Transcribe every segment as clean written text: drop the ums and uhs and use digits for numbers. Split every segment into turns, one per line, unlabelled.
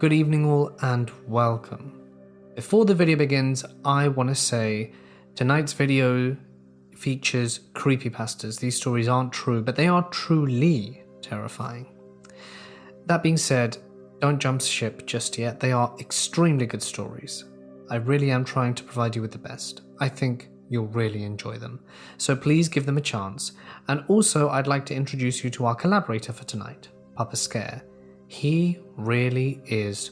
Good evening all and welcome. Before the video begins, I want to say tonight's video features creepypastas. These stories aren't true, but they are truly terrifying. That being said, don't jump ship just yet. They are extremely good stories. I really am trying to provide you with the best. I think you'll really enjoy them. So please give them a chance. And also, I'd like to introduce you to our collaborator for tonight, Papa Scare. He really is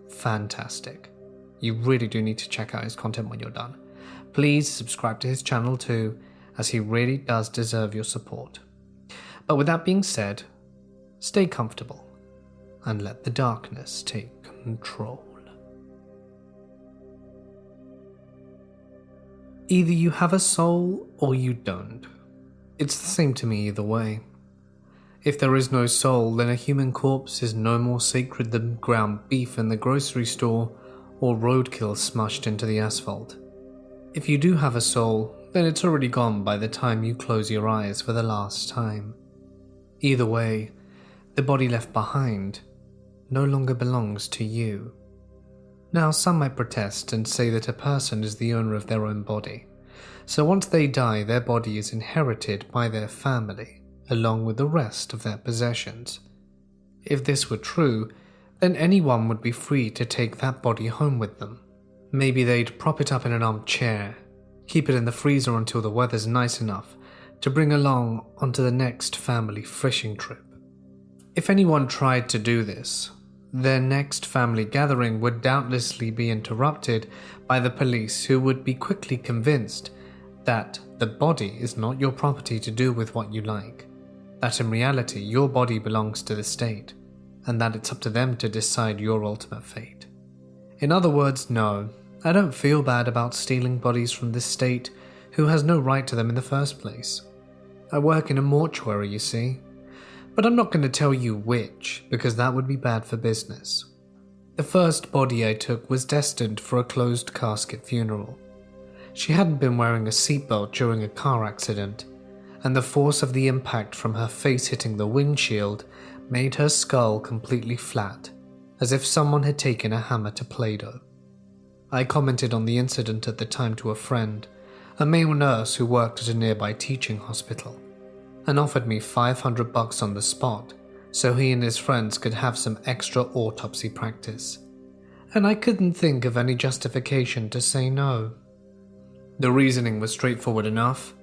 fantastic. You really do need to check out his content when you're done. Please subscribe to his channel too, as he really does deserve your support. But with that being said, stay comfortable and let the darkness take control. Either you have a soul or you don't. It's the same to me either way. If there is no soul, then a human corpse is no more sacred than ground beef in the grocery store or roadkill smushed into the asphalt. If you do have a soul, then it's already gone by the time you close your eyes for the last time. Either way, the body left behind no longer belongs to you. Now, some might protest and say that a person is the owner of their own body, so once they die, their body is inherited by their family, along with the rest of their possessions. If this were true, then anyone would be free to take that body home with them. Maybe they'd prop it up in an armchair, keep it in the freezer until the weather's nice enough to bring along onto the next family fishing trip. If anyone tried to do this, their next family gathering would doubtlessly be interrupted by the police, who would be quickly convinced that the body is not your property to do with what you like. That in reality your body belongs to the state, and that it's up to them to decide your ultimate fate. In other words, no, I don't feel bad about stealing bodies from this state who has no right to them in the first place. I work in a mortuary, you see, but I'm not going to tell you which, because that would be bad for business. The first body I took was destined for a closed casket funeral. She hadn't been wearing a seatbelt during a car accident, and the force of the impact from her face hitting the windshield made her skull completely flat, as if someone had taken a hammer to Play-Doh. I commented on the incident at the time to a friend, a male nurse who worked at a nearby teaching hospital, and offered me $500 on the spot so he and his friends could have some extra autopsy practice. And I couldn't think of any justification to say no. The reasoning was straightforward enough.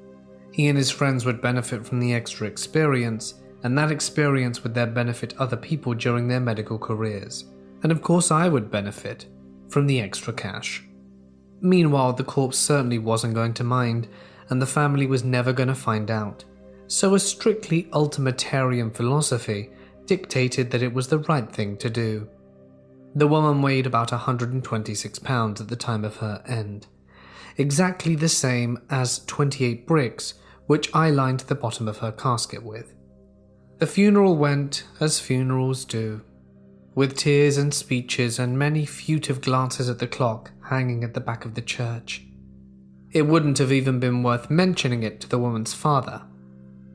He and his friends would benefit from the extra experience, and that experience would then benefit other people during their medical careers. And of course I would benefit from the extra cash. Meanwhile, the corpse certainly wasn't going to mind, and the family was never going to find out. So a strictly ultimatarian philosophy dictated that it was the right thing to do. The woman weighed about 126 pounds at the time of her end, exactly the same as 28 bricks which I lined the bottom of her casket with. The funeral went as funerals do, with tears and speeches and many furtive glances at the clock hanging at the back of the church. It wouldn't have even been worth mentioning it to the woman's father,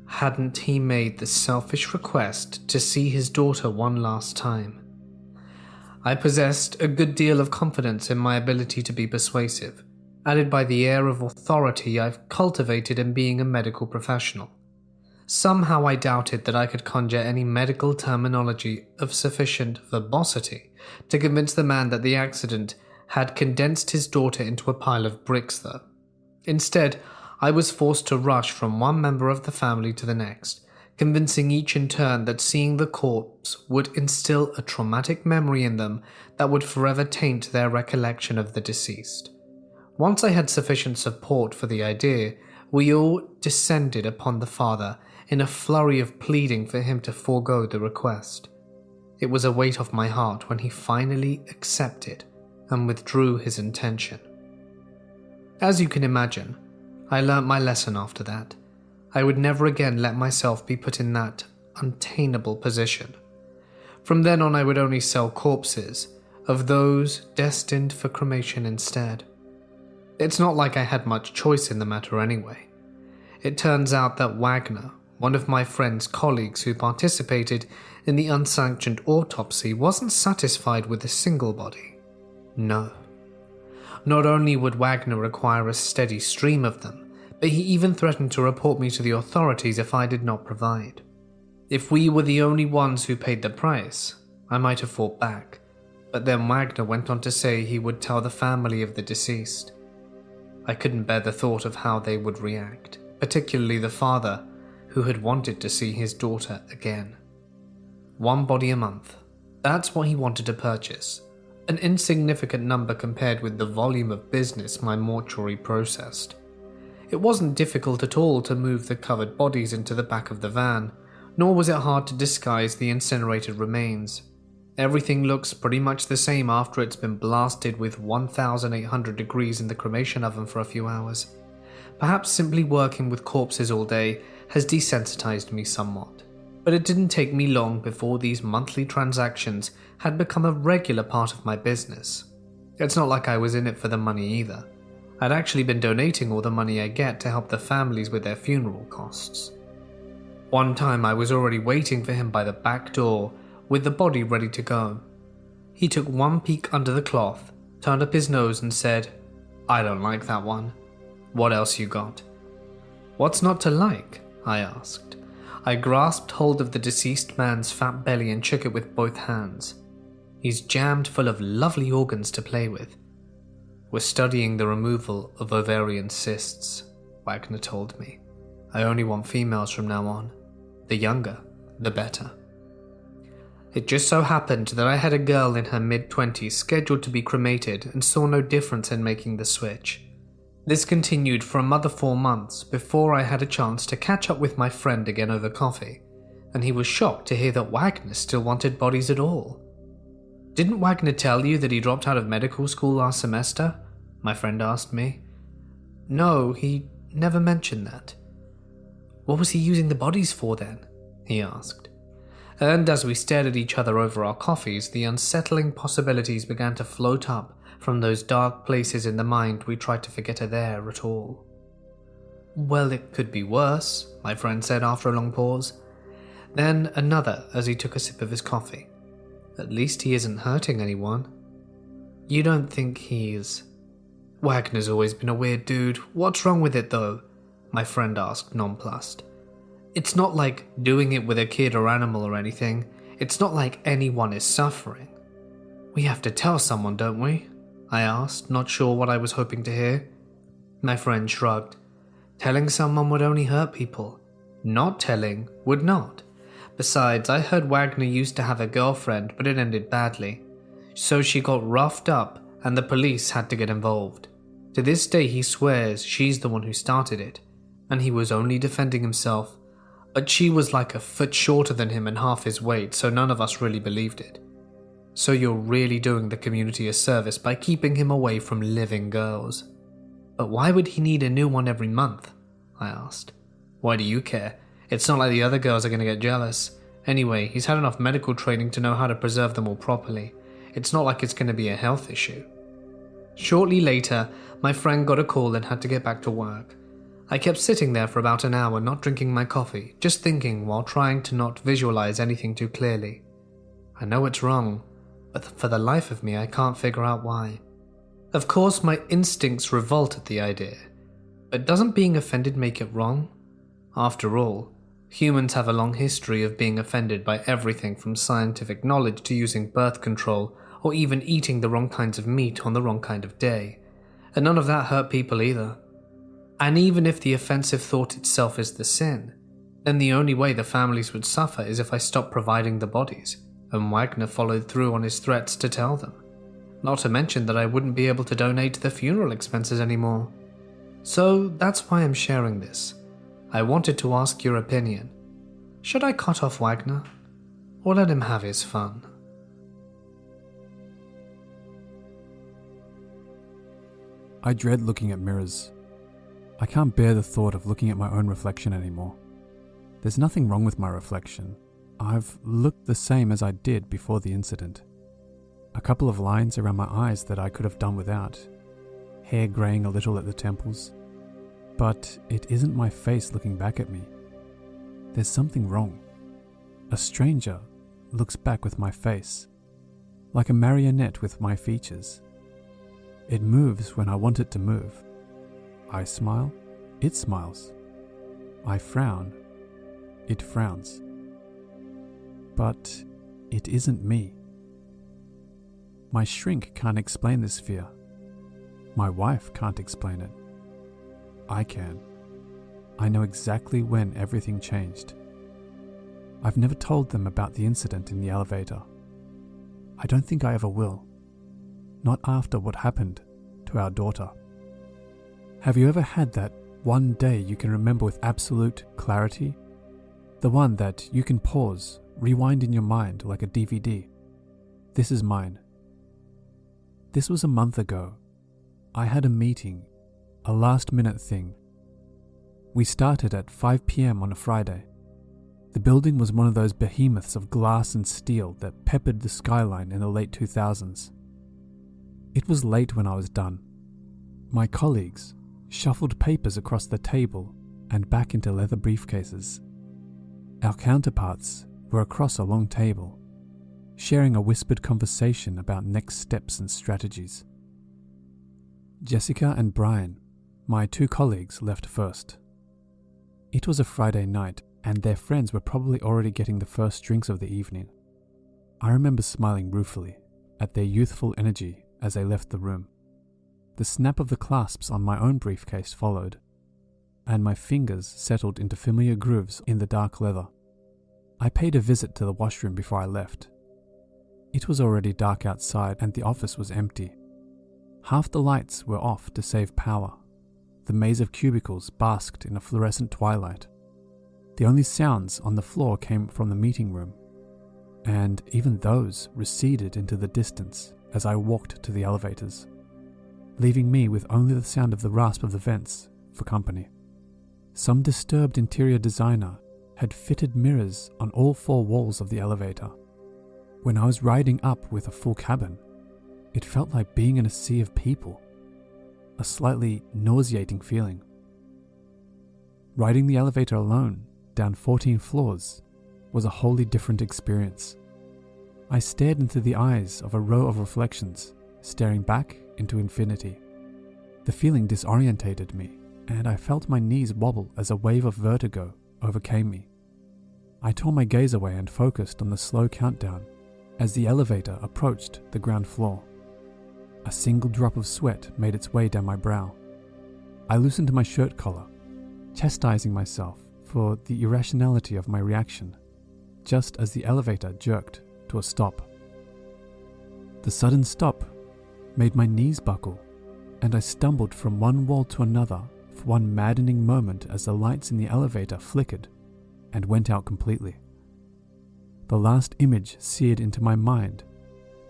hadn't he made the selfish request to see his daughter one last time. I possessed a good deal of confidence in my ability to be persuasive, added by the air of authority I've cultivated in being a medical professional. Somehow I doubted that I could conjure any medical terminology of sufficient verbosity to convince the man that the accident had condensed his daughter into a pile of bricks, though. Instead, I was forced to rush from one member of the family to the next, convincing each in turn that seeing the corpse would instill a traumatic memory in them that would forever taint their recollection of the deceased. Once I had sufficient support for the idea, we all descended upon the father in a flurry of pleading for him to forego the request. It was a weight off my heart when he finally accepted and withdrew his intention. As you can imagine, I learnt my lesson after that. I would never again let myself be put in that untenable position. From then on, I would only sell corpses of those destined for cremation instead. It's not like I had much choice in the matter anyway. It turns out that Wagner, one of my friend's colleagues who participated in the unsanctioned autopsy wasn't satisfied with a single body. No. Not only would Wagner require a steady stream of them, but he even threatened to report me to the authorities if I did not provide. If we were the only ones who paid the price, I might have fought back, but then Wagner went on to say he would tell the family of the deceased. I couldn't bear the thought of how they would react, particularly the father, who had wanted to see his daughter again. 1 body a month, that's what he wanted to purchase, an insignificant number compared with the volume of business my mortuary processed. It wasn't difficult at all to move the covered bodies into the back of the van, nor was it hard to disguise the incinerated remains. Everything looks pretty much the same after it's been blasted with 1,800 degrees in the cremation oven for a few hours. Perhaps simply working with corpses all day has desensitized me somewhat, but it didn't take me long before these monthly transactions had become a regular part of my business. It's not like I was in it for the money either. I'd actually been donating all the money I get to help the families with their funeral costs. One time I was already waiting for him by the back door with the body ready to go. He took one peek under the cloth, turned up his nose and said, "I don't like that one. What else you got?" "What's not to like?" I asked. I grasped hold of the deceased man's fat belly and shook it with both hands. He's jammed full of lovely organs to play with. "We're studying the removal of ovarian cysts," Wagner told me. "I only want females from now on. The younger, the better." It just so happened that I had a girl in her mid-20s scheduled to be cremated and saw no difference in making the switch. This continued for another 4 months before I had a chance to catch up with my friend again over coffee, and he was shocked to hear that Wagner still wanted bodies at all. "Didn't Wagner tell you that he dropped out of medical school last semester?" my friend asked me. "No, he never mentioned that." "What was he using the bodies for then?" he asked. And as we stared at each other over our coffees, the unsettling possibilities began to float up from those dark places in the mind we tried to forget are there at all. "Well, it could be worse," my friend said after a long pause. Then another as he took a sip of his coffee. "At least he isn't hurting anyone." "You don't think he's..." "Wagner's always been a weird dude. What's wrong with it though?" my friend asked, nonplussed. "It's not like doing it with a kid or animal or anything. It's not like anyone is suffering." "We have to tell someone, don't we?" I asked, not sure what I was hoping to hear. My friend shrugged. "Telling someone would only hurt people. Not telling would not. Besides, I heard Wagner used to have a girlfriend, but it ended badly. So she got roughed up and the police had to get involved. To this day he swears she's the one who started it, and he was only defending himself. But she was like a foot shorter than him and half his weight, so none of us really believed it." "So you're really doing the community a service by keeping him away from living girls." "But why would he need a new one every month?" I asked. "Why do you care? It's not like the other girls are going to get jealous. Anyway, he's had enough medical training to know how to preserve them all properly. It's not like it's going to be a health issue." Shortly later, my friend got a call and had to get back to work. I kept sitting there for about an hour not drinking my coffee, just thinking while trying to not visualize anything too clearly. I know it's wrong, but for the life of me I can't figure out why. Of course my instincts revolt at the idea, but doesn't being offended make it wrong? After all, humans have a long history of being offended by everything from scientific knowledge to using birth control or even eating the wrong kinds of meat on the wrong kind of day, and none of that hurt people either. And even if the offensive thought itself is the sin, then the only way the families would suffer is if I stopped providing the bodies, and Wagner followed through on his threats to tell them. Not to mention that I wouldn't be able to donate the funeral expenses anymore. So that's why I'm sharing this. I wanted to ask your opinion. Should I cut off Wagner, or let him have his fun?
I dread looking at mirrors. I can't bear the thought of looking at my own reflection anymore. There's nothing wrong with my reflection. I've looked the same as I did before the incident. A couple of lines around my eyes that I could have done without. Hair graying a little at the temples. But it isn't my face looking back at me. There's something wrong. A stranger, looks back with my face, like a marionette with my features. It moves when I want it to move. I smile, it smiles. I frown, it frowns. But it isn't me. My shrink can't explain this fear. My wife can't explain it. I can. I know exactly when everything changed. I've never told them about the incident in the elevator. I don't think I ever will. Not after what happened to our daughter. Have you ever had that one day you can remember with absolute clarity? The one that you can pause, rewind in your mind like a DVD. This is mine. This was a month ago. I had a meeting, a last-minute thing. We started at 5 p.m. on a Friday. The building was one of those behemoths of glass and steel that peppered the skyline in the late 2000s. It was late when I was done. My colleagues shuffled papers across the table and back into leather briefcases. Our counterparts were across a long table, sharing a whispered conversation about next steps and strategies. Jessica and Brian, my two colleagues, left first. It was a Friday night, and their friends were probably already getting the first drinks of the evening. I remember smiling ruefully at their youthful energy as they left the room. The snap of the clasps on my own briefcase followed, and my fingers settled into familiar grooves in the dark leather. I paid a visit to the washroom before I left. It was already dark outside and the office was empty. Half the lights were off to save power. The maze of cubicles basked in a fluorescent twilight. The only sounds on the floor came from the meeting room, and even those receded into the distance as I walked to the elevators, leaving me with only the sound of the rasp of the vents for company. Some disturbed interior designer had fitted mirrors on all 4 walls of the elevator. When I was riding up with a full cabin, it felt like being in a sea of people, a slightly nauseating feeling. Riding the elevator alone down 14 floors was a wholly different experience. I stared into the eyes of a row of reflections, staring back into infinity. The feeling disorientated me, and I felt my knees wobble as a wave of vertigo overcame me. I tore my gaze away and focused on the slow countdown as the elevator approached the ground floor. A single drop of sweat made its way down my brow. I loosened my shirt collar, chastising myself for the irrationality of my reaction, just as the elevator jerked to a stop. The sudden stop made my knees buckle, and I stumbled from one wall to another for one maddening moment as the lights in the elevator flickered and went out completely. The last image seared into my mind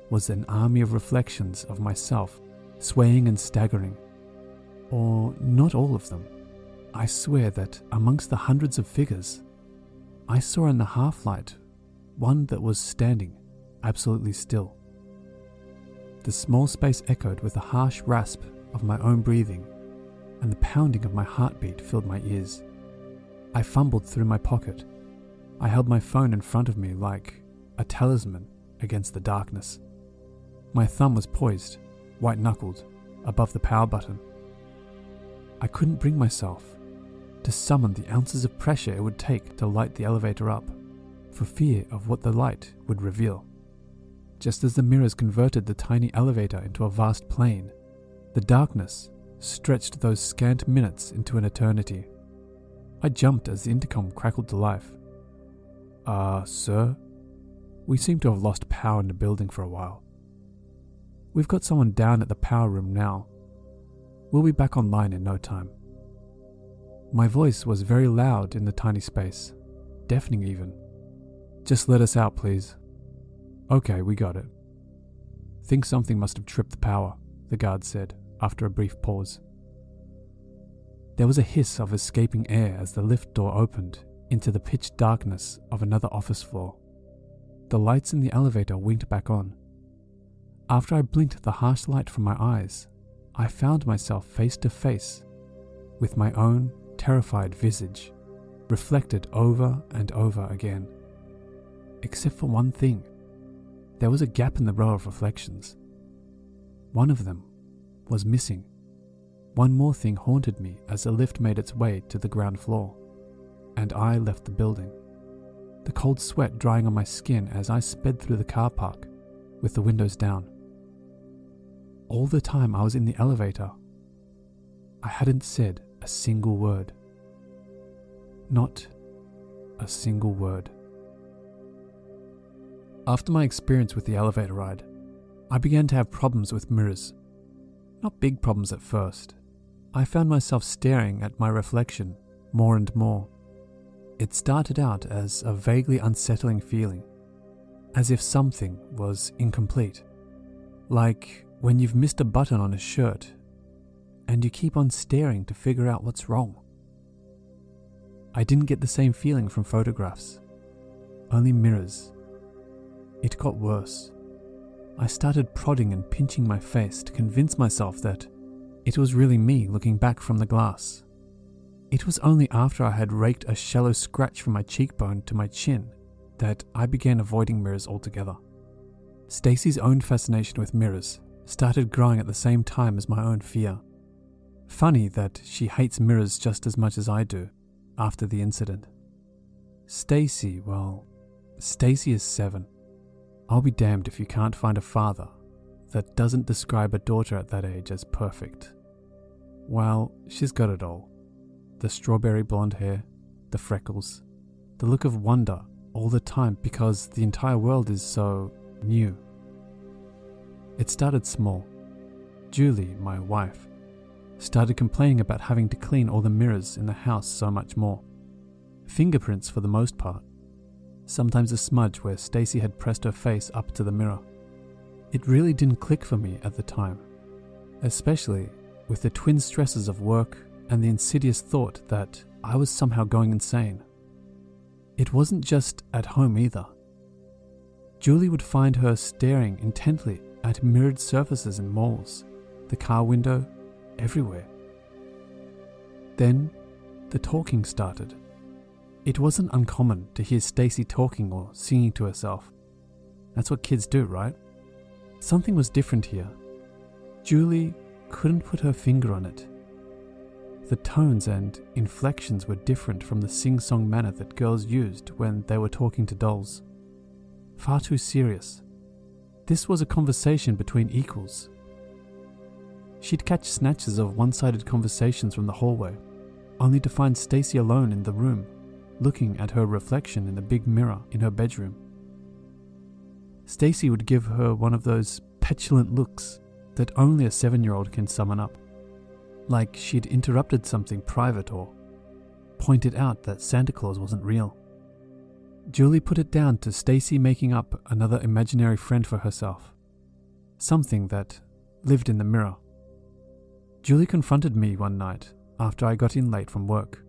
was an army of reflections of myself swaying and staggering. Or not all of them. I swear that amongst the hundreds of figures, I saw in the half-light one that was standing absolutely still. The small space echoed with the harsh rasp of my own breathing, and the pounding of my heartbeat filled my ears. I fumbled through my pocket. I held my phone in front of me like a talisman against the darkness. My thumb was poised, white-knuckled, above the power button. I couldn't bring myself to summon the ounces of pressure it would take to light the elevator up, for fear of what the light would reveal. Just as the mirrors converted the tiny elevator into a vast plane, the darkness stretched those scant minutes into an eternity. I jumped as the intercom crackled to life. Sir? We seem to have lost power in the building for a while. We've got someone down at the power room now. We'll be back online in no time. My voice was very loud in the tiny space, deafening even. Just let us out, please. Okay, we got it. Think something must have tripped the power, the guard said, after a brief pause. There was a hiss of escaping air as the lift door opened into the pitch darkness of another office floor. The lights in the elevator winked back on. After I blinked the harsh light from my eyes, I found myself face to face with my own terrified visage, reflected over and over again. except for one thing. There was a gap in the row of reflections. One of them was missing. One more thing haunted me as the lift made its way to the ground floor, and I left the building, the cold sweat drying on my skin as I sped through the car park with the windows down. All the time I was in the elevator, I hadn't said a single word. Not a single word. After my experience with the elevator ride, I began to have problems with mirrors. Not big problems at first. I found myself staring at my reflection more and more. It started out as a vaguely unsettling feeling, as if something was incomplete. Like when you've missed a button on a shirt and you keep on staring to figure out what's wrong. I didn't get the same feeling from photographs, only mirrors. It got worse. I started prodding and pinching my face to convince myself that it was really me looking back from the glass. It was only after I had raked a shallow scratch from my cheekbone to my chin that I began avoiding mirrors altogether. Stacy's own fascination with mirrors started growing at the same time as my own fear. Funny that she hates mirrors just as much as I do after the incident. Stacy is 7. I'll be damned if you can't find a father that doesn't describe a daughter at that age as perfect. Well, she's got it all. The strawberry blonde hair, the freckles, the look of wonder all the time because the entire world is so new. It started small. Julie, my wife, started complaining about having to clean all the mirrors in the house so much more. Fingerprints for the most part. Sometimes a smudge where Stacy had pressed her face up to the mirror. It really didn't click for me at the time, especially with the twin stresses of work and the insidious thought that I was somehow going insane. It wasn't just at home either. Julie would find her staring intently at mirrored surfaces in malls, the car window, everywhere. Then the talking started. It wasn't uncommon to hear Stacy talking or singing to herself. That's what kids do, right? Something was different here. Julie couldn't put her finger on it. The tones and inflections were different from the sing-song manner that girls used when they were talking to dolls. Far too serious. This was a conversation between equals. She'd catch snatches of one-sided conversations from the hallway, only to find Stacy alone in the room, looking at her reflection in the big mirror in her bedroom. Stacy would give her one of those petulant looks that only a 7-year-old can summon up, like she'd interrupted something private or pointed out that Santa Claus wasn't real. Julie put it down to Stacy making up another imaginary friend for herself, something that lived in the mirror. Julie confronted me one night after I got in late from work.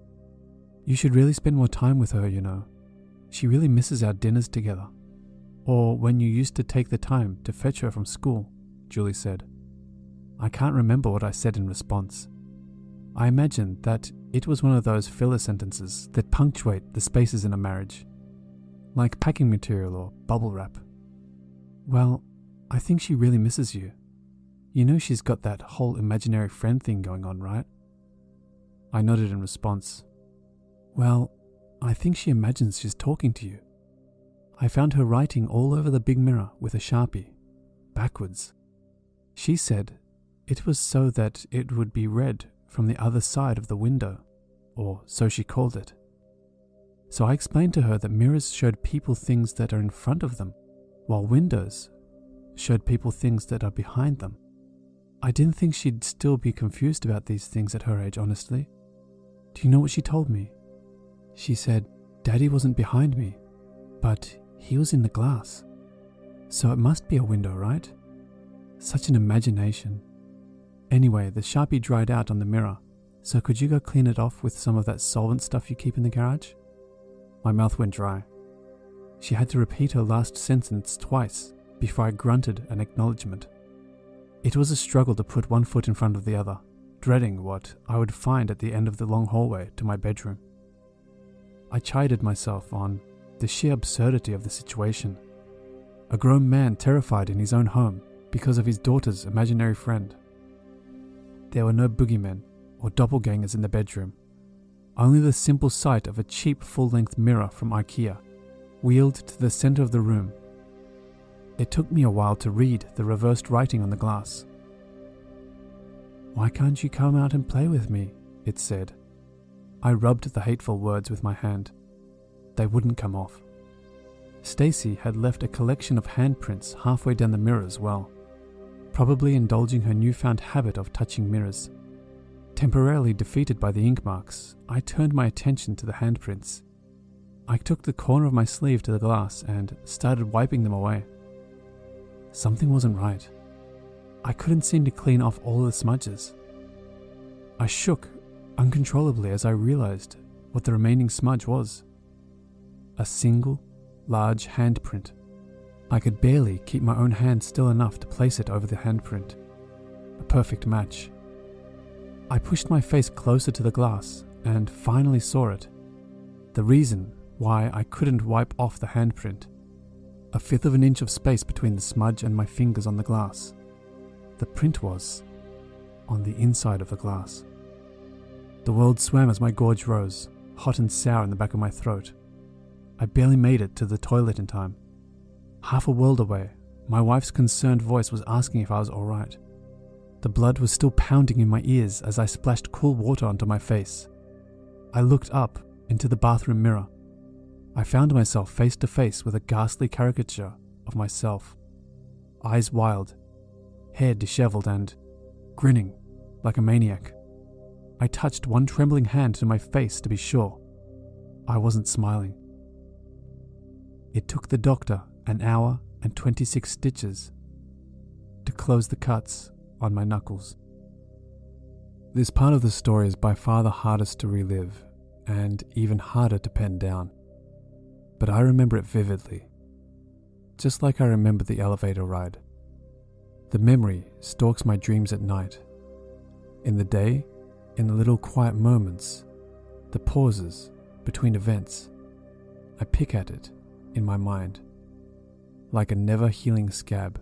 "You should really spend more time with her, you know. She really misses our dinners together. Or when you used to take the time to fetch her from school," Julie said. I can't remember what I said in response. I imagined that it was one of those filler sentences that punctuate the spaces in a marriage, like packing material or bubble wrap. "Well, I think she really misses you. You know she's got that whole imaginary friend thing going on, right?" I nodded in response. "Well, I think she imagines she's talking to you." I found her writing all over the big mirror with a Sharpie, backwards. She said it was so that it would be read from the other side of the window, or so she called it. So I explained to her that mirrors showed people things that are in front of them, while windows showed people things that are behind them. I didn't think she'd still be confused about these things at her age, honestly. Do you know what she told me? She said, "Daddy wasn't behind me, but he was in the glass. So it must be a window, right?" Such an imagination. Anyway, the Sharpie dried out on the mirror, so could you go clean it off with some of that solvent stuff you keep in the garage? My mouth went dry. She had to repeat her last sentence twice before I grunted an acknowledgement. It was a struggle to put one foot in front of the other, dreading what I would find at the end of the long hallway to my bedroom. I chided myself on the sheer absurdity of the situation. A grown man terrified in his own home because of his daughter's imaginary friend. There were no boogeymen or doppelgangers in the bedroom, only the simple sight of a cheap full-length mirror from IKEA, wheeled to the center of the room. It took me a while to read the reversed writing on the glass. "Why can't you come out and play with me?" it said. I rubbed the hateful words with my hand. They wouldn't come off. Stacy had left a collection of handprints halfway down the mirror as well, probably indulging her newfound habit of touching mirrors. Temporarily defeated by the ink marks, I turned my attention to the handprints. I took the corner of my sleeve to the glass and started wiping them away. Something wasn't right. I couldn't seem to clean off all the smudges. I shook uncontrollably as I realized what the remaining smudge was. A single, large handprint. I could barely keep my own hand still enough to place it over the handprint. A perfect match. I pushed my face closer to the glass and finally saw it. The reason why I couldn't wipe off the handprint. 1/5 of an inch of space between the smudge and my fingers on the glass. The print was on the inside of the glass. The world swam as my gorge rose, hot and sour in the back of my throat. I barely made it to the toilet in time. Half a world away, my wife's concerned voice was asking if I was alright. The blood was still pounding in my ears as I splashed cool water onto my face. I looked up into the bathroom mirror. I found myself face to face with a ghastly caricature of myself. Eyes wild, hair disheveled and grinning like a maniac. I touched one trembling hand to my face to be sure. I wasn't smiling. It took the doctor an hour and 26 stitches to close the cuts on my knuckles. This part of the story is by far the hardest to relive and even harder to pen down. But I remember it vividly, just like I remember the elevator ride. The memory stalks my dreams at night. In the day, in the little quiet moments, the pauses between events, I pick at it in my mind, like a never-healing scab.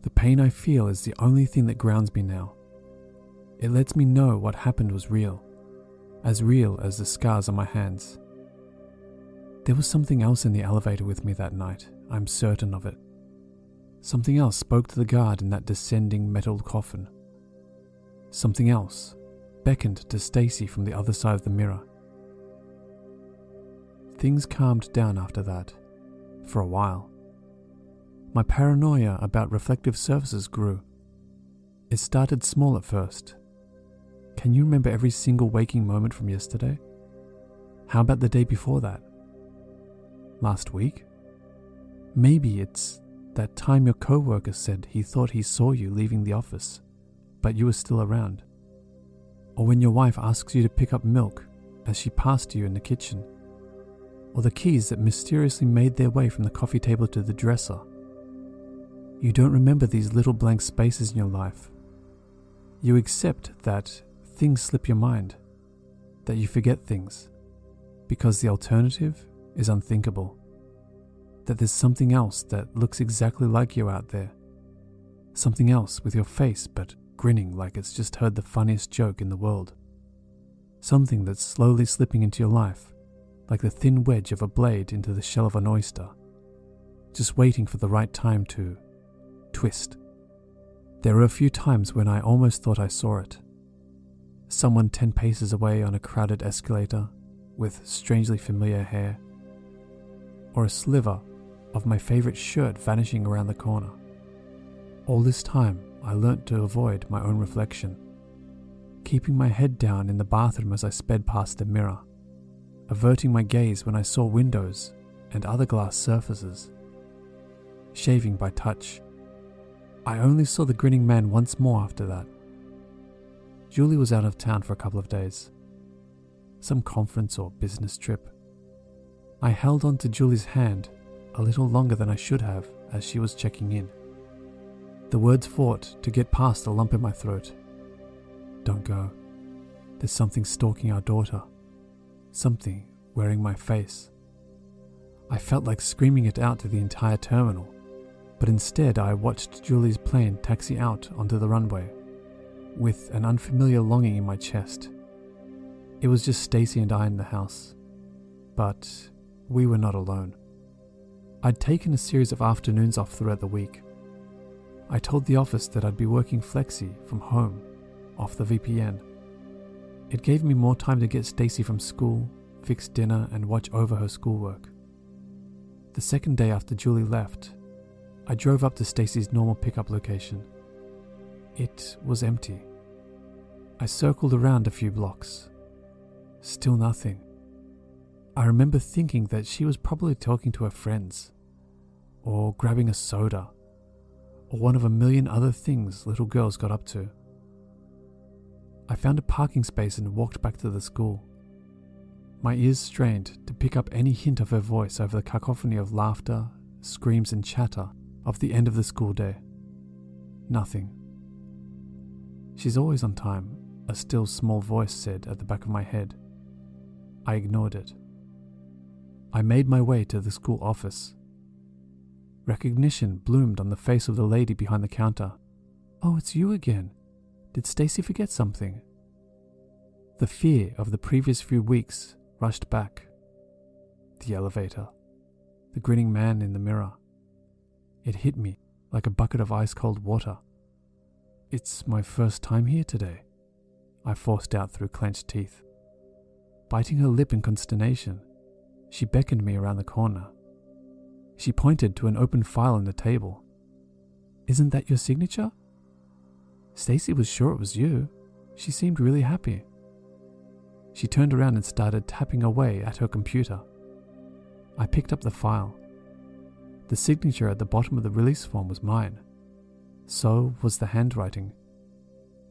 The pain I feel is the only thing that grounds me now. It lets me know what happened was real as the scars on my hands. There was something else in the elevator with me that night, I'm certain of it. Something else spoke to the guard in that descending metal coffin. Something else beckoned to Stacy from the other side of the mirror. Things calmed down after that, for a while. My paranoia about reflective surfaces grew. It started small at first. Can you remember every single waking moment from yesterday? How about the day before that? Last week? Maybe it's that time your coworker said he thought he saw you leaving the office, but you were still around. Or when your wife asks you to pick up milk as she passed you in the kitchen. Or the keys that mysteriously made their way from the coffee table to the dresser. You don't remember these little blank spaces in your life. You accept that things slip your mind, that you forget things, because the alternative is unthinkable. That there's something else that looks exactly like you out there. Something else with your face but grinning like it's just heard the funniest joke in the world. Something that's slowly slipping into your life, like the thin wedge of a blade into the shell of an oyster, just waiting for the right time to twist. There were a few times when I almost thought I saw it. Someone 10 paces away on a crowded escalator with strangely familiar hair, or a sliver of my favorite shirt vanishing around the corner. All this time, I learnt to avoid my own reflection, keeping my head down in the bathroom as I sped past the mirror, averting my gaze when I saw windows and other glass surfaces. Shaving by touch. I only saw the grinning man once more after that. Julie was out of town for a couple of days. Some conference or business trip. I held on to Julie's hand a little longer than I should have as she was checking in. The words fought to get past the lump in my throat. Don't go. There's something stalking our daughter. Something wearing my face. I felt like screaming it out to the entire terminal, but instead I watched Julie's plane taxi out onto the runway, with an unfamiliar longing in my chest. It was just Stacy and I in the house, but we were not alone. I'd taken a series of afternoons off throughout the week. I told the office that I'd be working flexi from home, off the VPN. It gave me more time to get Stacy from school, fix dinner, and watch over her schoolwork. The second day after Julie left, I drove up to Stacy's normal pickup location. It was empty. I circled around a few blocks. Still nothing. I remember thinking that she was probably talking to her friends, or grabbing a soda, or one of a million other things little girls got up to. I found a parking space and walked back to the school. My ears strained to pick up any hint of her voice over the cacophony of laughter, screams and chatter of the end of the school day. Nothing. She's always on time, a still small voice said at the back of my head. I ignored it. I made my way to the school office. Recognition bloomed on the face of the lady behind the counter. "Oh, it's you again. Did Stacy forget something?" The fear of the previous few weeks rushed back. The elevator. The grinning man in the mirror. It hit me like a bucket of ice-cold water. "It's my first time here today," I forced out through clenched teeth. Biting her lip in consternation, she beckoned me around the corner. She pointed to an open file on the table. "Isn't that your signature?" Stacy was sure it was you. She seemed really happy. She turned around and started tapping away at her computer. I picked up the file. The signature at the bottom of the release form was mine. So was the handwriting.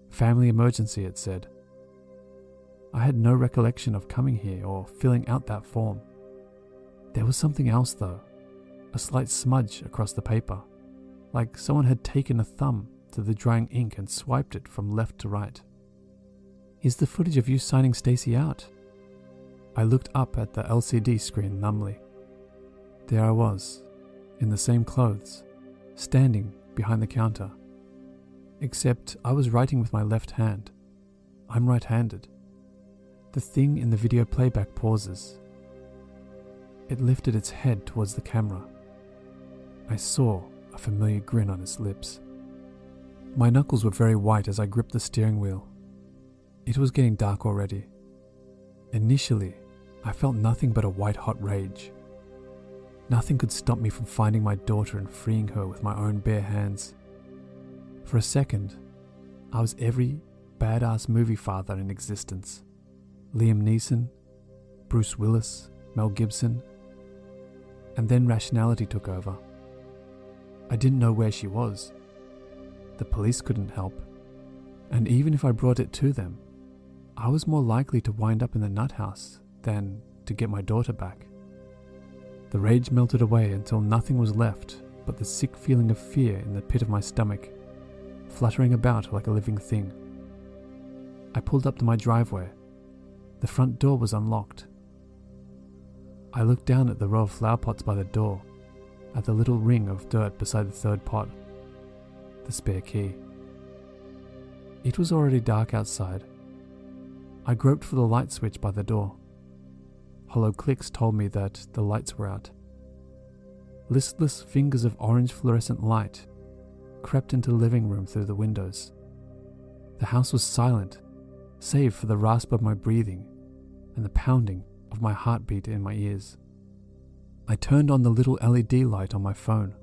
"Family emergency," it said. I had no recollection of coming here or filling out that form. There was something else though, a slight smudge across the paper, like someone had taken a thumb to the drying ink and swiped it from left to right. "Is the footage of you signing Stacy out?" I looked up at the LCD screen numbly. There I was, in the same clothes, standing behind the counter. Except I was writing with my left hand. I'm right-handed. The thing in the video playback pauses. It lifted its head towards the camera. I saw a familiar grin on its lips. My knuckles were very white as I gripped the steering wheel. It was getting dark already. Initially, I felt nothing but a white-hot rage. Nothing could stop me from finding my daughter and freeing her with my own bare hands. For a second, I was every badass movie father in existence. Liam Neeson, Bruce Willis, Mel Gibson. And then rationality took over. I didn't know where she was. The police couldn't help. And even if I brought it to them, I was more likely to wind up in the nut house than to get my daughter back. The rage melted away until nothing was left but the sick feeling of fear in the pit of my stomach, fluttering about like a living thing. I pulled up to my driveway. The front door was unlocked. I looked down at the row of flower pots by the door, at the little ring of dirt beside the third pot, the spare key. It was already dark outside. I groped for the light switch by the door. Hollow clicks told me that the lights were out. Listless fingers of orange fluorescent light crept into the living room through the windows. The house was silent, save for the rasp of my breathing and the pounding of my heartbeat in my ears. I turned on the little LED light on my phone.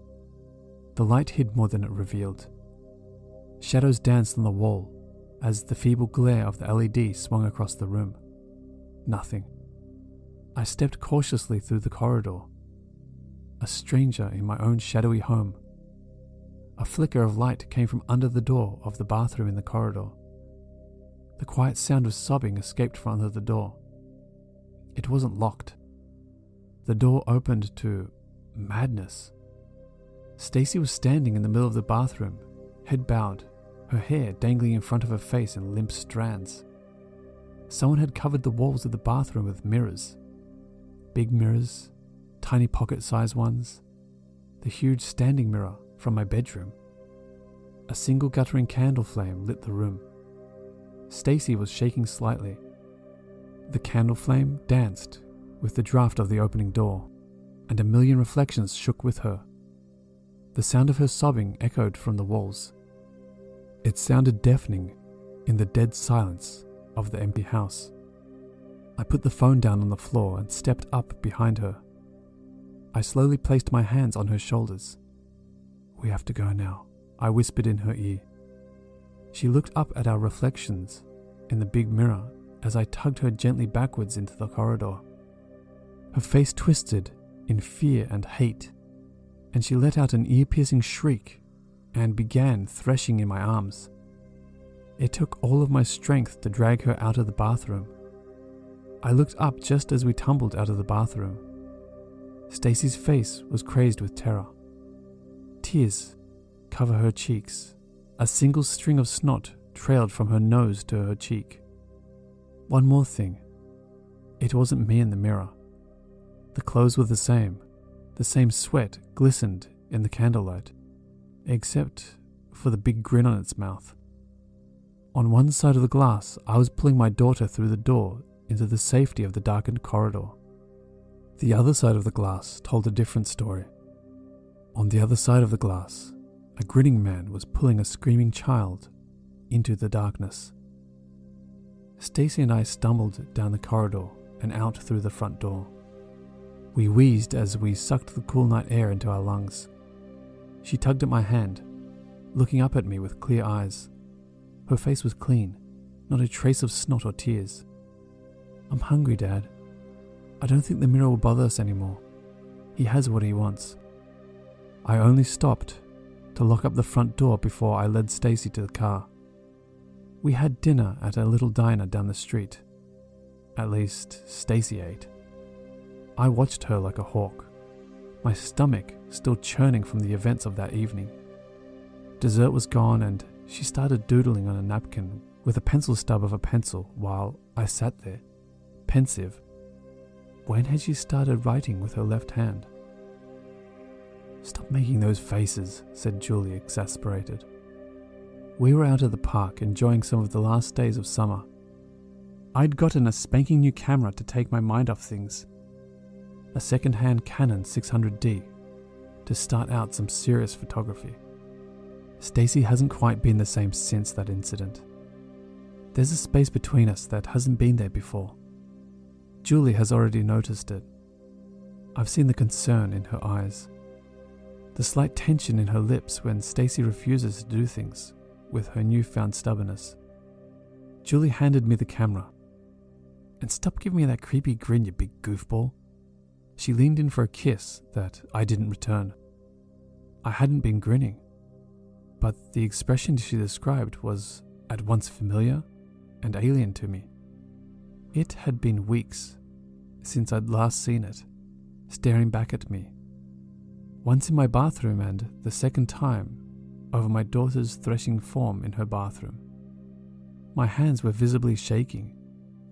The light hid more than it revealed. Shadows danced on the wall as the feeble glare of the LED swung across the room. Nothing. I stepped cautiously through the corridor. A stranger in my own shadowy home. A flicker of light came from under the door of the bathroom in the corridor. The quiet sound of sobbing escaped from under the door. It wasn't locked. The door opened to madness. Stacy was standing in the middle of the bathroom, head bowed, her hair dangling in front of her face in limp strands. Someone had covered the walls of the bathroom with mirrors. Big mirrors, tiny pocket-sized ones, the huge standing mirror from my bedroom. A single guttering candle flame lit the room. Stacy was shaking slightly. The candle flame danced with the draft of the opening door, and a million reflections shook with her. The sound of her sobbing echoed from the walls. It sounded deafening in the dead silence of the empty house. I put the phone down on the floor and stepped up behind her. I slowly placed my hands on her shoulders. "We have to go now," I whispered in her ear. She looked up at our reflections in the big mirror as I tugged her gently backwards into the corridor. Her face twisted in fear and hate, and she let out an ear-piercing shriek and began threshing in my arms. It took all of my strength to drag her out of the bathroom. I looked up just as we tumbled out of the bathroom. Stacy's face was crazed with terror. Tears covered her cheeks. A single string of snot trailed from her nose to her cheek. One more thing. It wasn't me in the mirror. The clothes were the same. The same sweat glistened in the candlelight, except for the big grin on its mouth. On one side of the glass, I was pulling my daughter through the door into the safety of the darkened corridor. The other side of the glass told a different story. On the other side of the glass, a grinning man was pulling a screaming child into the darkness. Stacy and I stumbled down the corridor and out through the front door. We wheezed as we sucked the cool night air into our lungs. She tugged at my hand, looking up at me with clear eyes. Her face was clean, not a trace of snot or tears. "I'm hungry, Dad. I don't think the mirror will bother us anymore. He has what he wants." I only stopped to lock up the front door before I led Stacy to the car. We had dinner at a little diner down the street. At least, Stacy ate. I watched her like a hawk, my stomach still churning from the events of that evening. Dessert was gone and she started doodling on a napkin with a pencil stub of a pencil while I sat there, pensive. When had she started writing with her left hand? "Stop making those faces," said Julie, exasperated. We were out at the park enjoying some of the last days of summer. I'd gotten a spanking new camera to take my mind off things. A second-hand Canon 600D to start out some serious photography. Stacy hasn't quite been the same since that incident. There's a space between us that hasn't been there before. Julie has already noticed it. I've seen the concern in her eyes, the slight tension in her lips when Stacy refuses to do things with her newfound stubbornness. Julie handed me the camera. "And stop giving me that creepy grin, you big goofball." She leaned in for a kiss that I didn't return. I hadn't been grinning, but the expression she described was at once familiar and alien to me. It had been weeks since I'd last seen it, staring back at me. Once in my bathroom and the second time over my daughter's threshing form in her bathroom. My hands were visibly shaking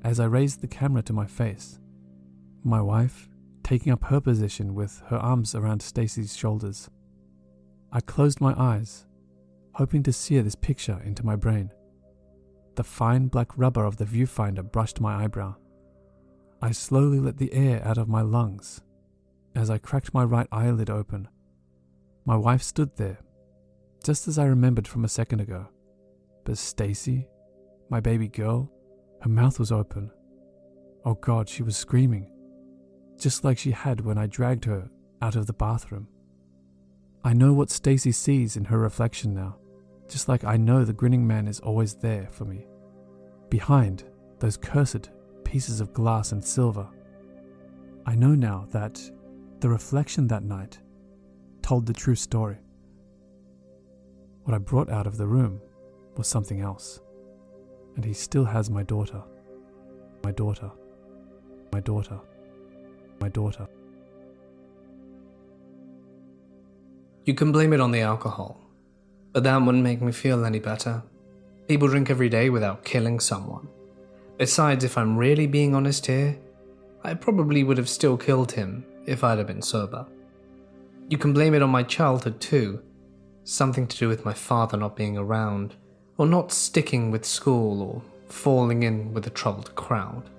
as I raised the camera to my face. My wife taking up her position with her arms around Stacy's shoulders. I closed my eyes, hoping to sear this picture into my brain. The fine black rubber of the viewfinder brushed my eyebrow. I slowly let the air out of my lungs as I cracked my right eyelid open. My wife stood there, just as I remembered from a second ago. But Stacy, my baby girl, her mouth was open. Oh God, she was screaming, just like she had when I dragged her out of the bathroom. I know what Stacy sees in her reflection now, just like I know the grinning man is always there for me, behind those cursed pieces of glass and silver. I know now that the reflection that night told the true story. What I brought out of the room was something else, and he still has my daughter, my daughter, my daughter, my daughter.
You can blame it on the alcohol, but that wouldn't make me feel any better. People drink every day without killing someone. Besides, if I'm really being honest here, I probably would have still killed him if I'd have been sober. You can blame it on my childhood too, something to do with my father not being around, or not sticking with school, or falling in with a troubled crowd.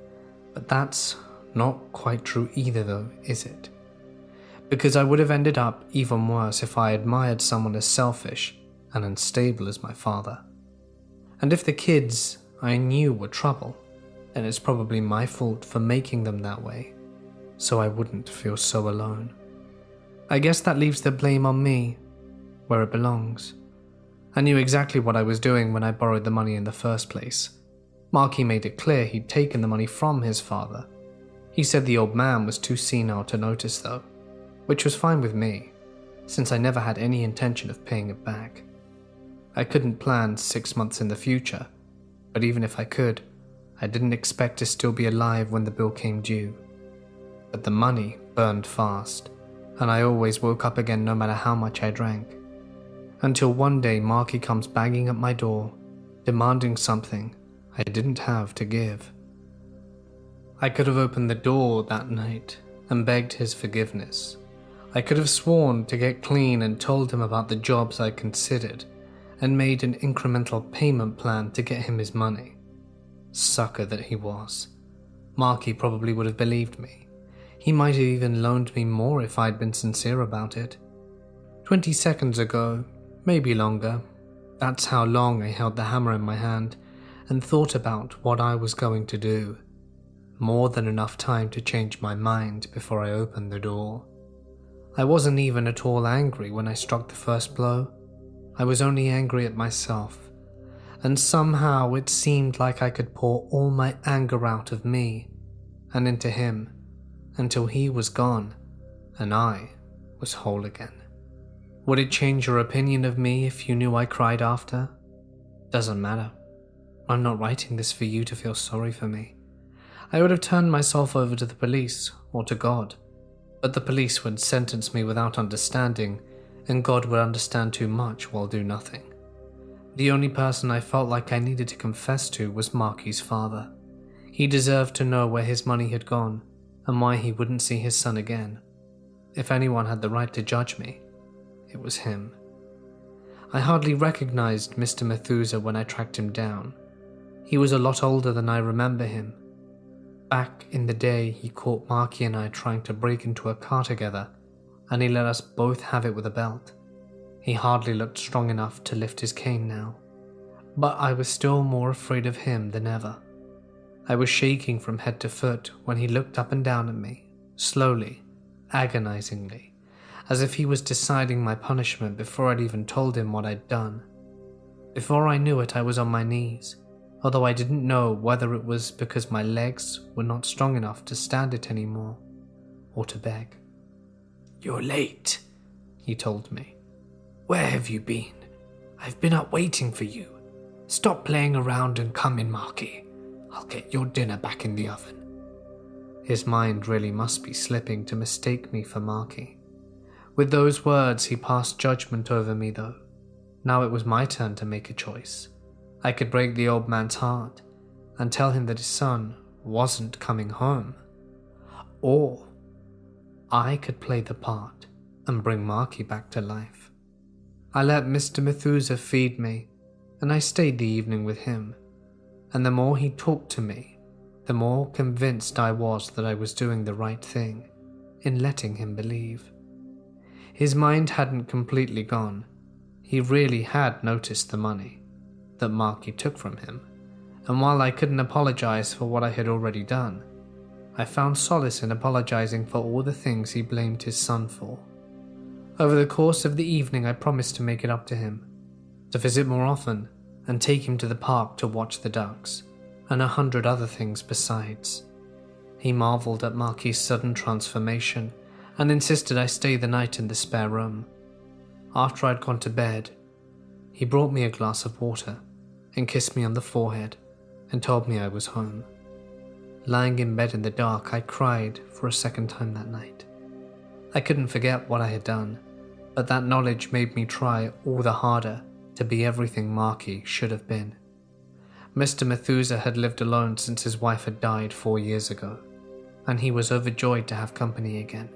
But that's not quite true either though, is it? Because I would have ended up even worse if I admired someone as selfish and unstable as my father. And if the kids I knew were trouble, then it's probably my fault for making them that way, so I wouldn't feel so alone. I guess that leaves the blame on me, where it belongs. I knew exactly what I was doing when I borrowed the money in the first place. Marky made it clear he'd taken the money from his father. He said the old man was too senile to notice though, which was fine with me, since I never had any intention of paying it back. I couldn't plan 6 months in the future, but even if I could, I didn't expect to still be alive when the bill came due. But the money burned fast, and I always woke up again no matter how much I drank. Until one day Marky comes banging at my door, demanding something I didn't have to give. I could have opened the door that night and begged his forgiveness. I could have sworn to get clean and told him about the jobs I considered, and made an incremental payment plan to get him his money. Sucker that he was. Marky probably would have believed me. He might have even loaned me more if I'd been sincere about it. 20 seconds ago, maybe longer, that's how long I held the hammer in my hand and thought about what I was going to do. More than enough time to change my mind before I opened the door. I wasn't even at all angry when I struck the first blow. I was only angry at myself, and somehow it seemed like I could pour all my anger out of me and into him until he was gone and I was whole again. Would it change your opinion of me if you knew I cried after? Doesn't matter. I'm not writing this for you to feel sorry for me. I would have turned myself over to the police or to God, but the police would sentence me without understanding, and God would understand too much while do nothing. The only person I felt like I needed to confess to was Marky's father. He deserved to know where his money had gone and why he wouldn't see his son again. If anyone had the right to judge me, it was him. I hardly recognized Mr. Methuselah when I tracked him down. He was a lot older than I remember him. Back in the day, he caught Marky and I trying to break into a car together, and he let us both have it with a belt. He hardly looked strong enough to lift his cane now, but I was still more afraid of him than ever. I was shaking from head to foot when he looked up and down at me, slowly, agonizingly, as if he was deciding my punishment before I'd even told him what I'd done. Before I knew it, I was on my knees, although I didn't know whether it was because my legs were not strong enough to stand it anymore, or to beg. "You're late," he told me. "Where have you been? I've been up waiting for you. Stop playing around and come in, Marky. I'll get your dinner back in the oven." His mind really must be slipping to mistake me for Marky. With those words, he passed judgment over me though. Now it was my turn to make a choice. I could break the old man's heart and tell him that his son wasn't coming home. Or I could play the part and bring Marky back to life. I let Mr. Methuselah feed me, and I stayed the evening with him. And the more he talked to me, the more convinced I was that I was doing the right thing in letting him believe. His mind hadn't completely gone. He really had noticed the money that Marky took from him, and while I couldn't apologize for what I had already done, I found solace in apologizing for all the things he blamed his son for. Over the course of the evening, I promised to make it up to him, to visit more often, and take him to the park to watch the ducks, and 100 other things besides. He marveled at Marky's sudden transformation and insisted I stay the night in the spare room. After I'd gone to bed, he brought me a glass of water and kissed me on the forehead and told me I was home. Lying in bed in the dark, I cried for a second time that night. I couldn't forget what I had done, but that knowledge made me try all the harder to be everything Marky should have been. Mr. Methuselah had lived alone since his wife had died 4 years ago, and he was overjoyed to have company again.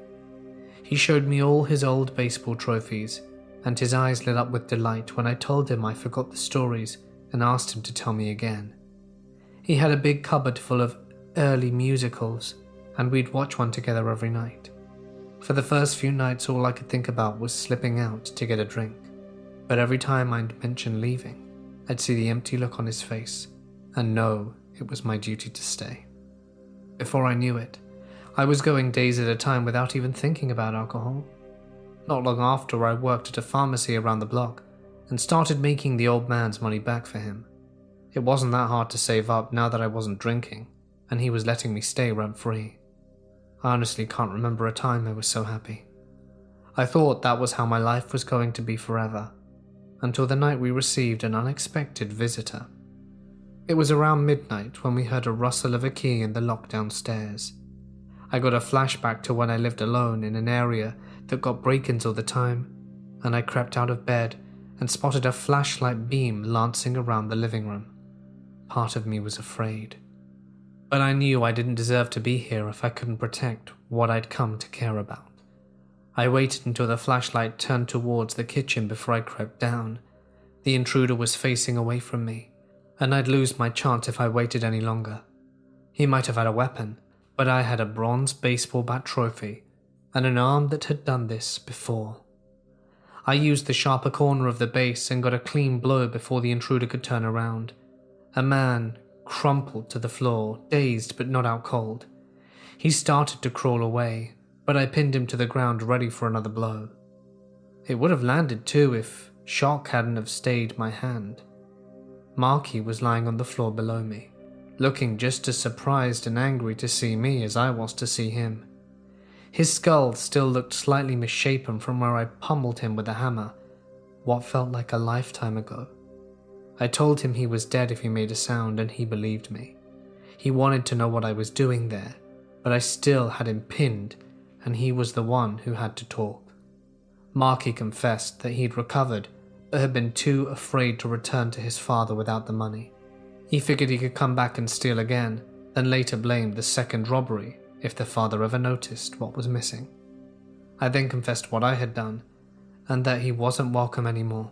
He showed me all his old baseball trophies, and his eyes lit up with delight when I told him I forgot the stories and asked him to tell me again. He had a big cupboard full of early musicals, and we'd watch one together every night. For the first few nights, all I could think about was slipping out to get a drink, but every time I'd mention leaving, I'd see the empty look on his face and know it was my duty to stay. Before I knew it, I was going days at a time without even thinking about alcohol. Not long after, I worked at a pharmacy around the block and started making the old man's money back for him. It wasn't that hard to save up now that I wasn't drinking, and he was letting me stay rent-free. I honestly can't remember a time I was so happy. I thought that was how my life was going to be forever, until the night we received an unexpected visitor. It was around midnight when we heard a rustle of a key in the lock downstairs. I got a flashback to when I lived alone in an area that got break-ins all the time, and I crept out of bed and spotted a flashlight beam lancing around the living room. Part of me was afraid, but I knew I didn't deserve to be here if I couldn't protect what I'd come to care about. I waited until the flashlight turned towards the kitchen before I crept down. The intruder was facing away from me, and I'd lose my chance if I waited any longer. He might have had a weapon, but I had a bronze baseball bat trophy and an arm that had done this before. I used the sharper corner of the base and got a clean blow before the intruder could turn around. A man crumpled to the floor, dazed but not out cold. He started to crawl away, but I pinned him to the ground ready for another blow. It would have landed too if shock hadn't have stayed my hand. Marky was lying on the floor below me, looking just as surprised and angry to see me as I was to see him. His skull still looked slightly misshapen from where I pummeled him with a hammer, what felt like a lifetime ago. I told him he was dead if he made a sound, and he believed me. He wanted to know what I was doing there, but I still had him pinned, and he was the one who had to talk. Marky confessed that he'd recovered, but had been too afraid to return to his father without the money. He figured he could come back and steal again, then later blamed the second robbery if the father ever noticed what was missing. I then confessed what I had done, and that he wasn't welcome anymore.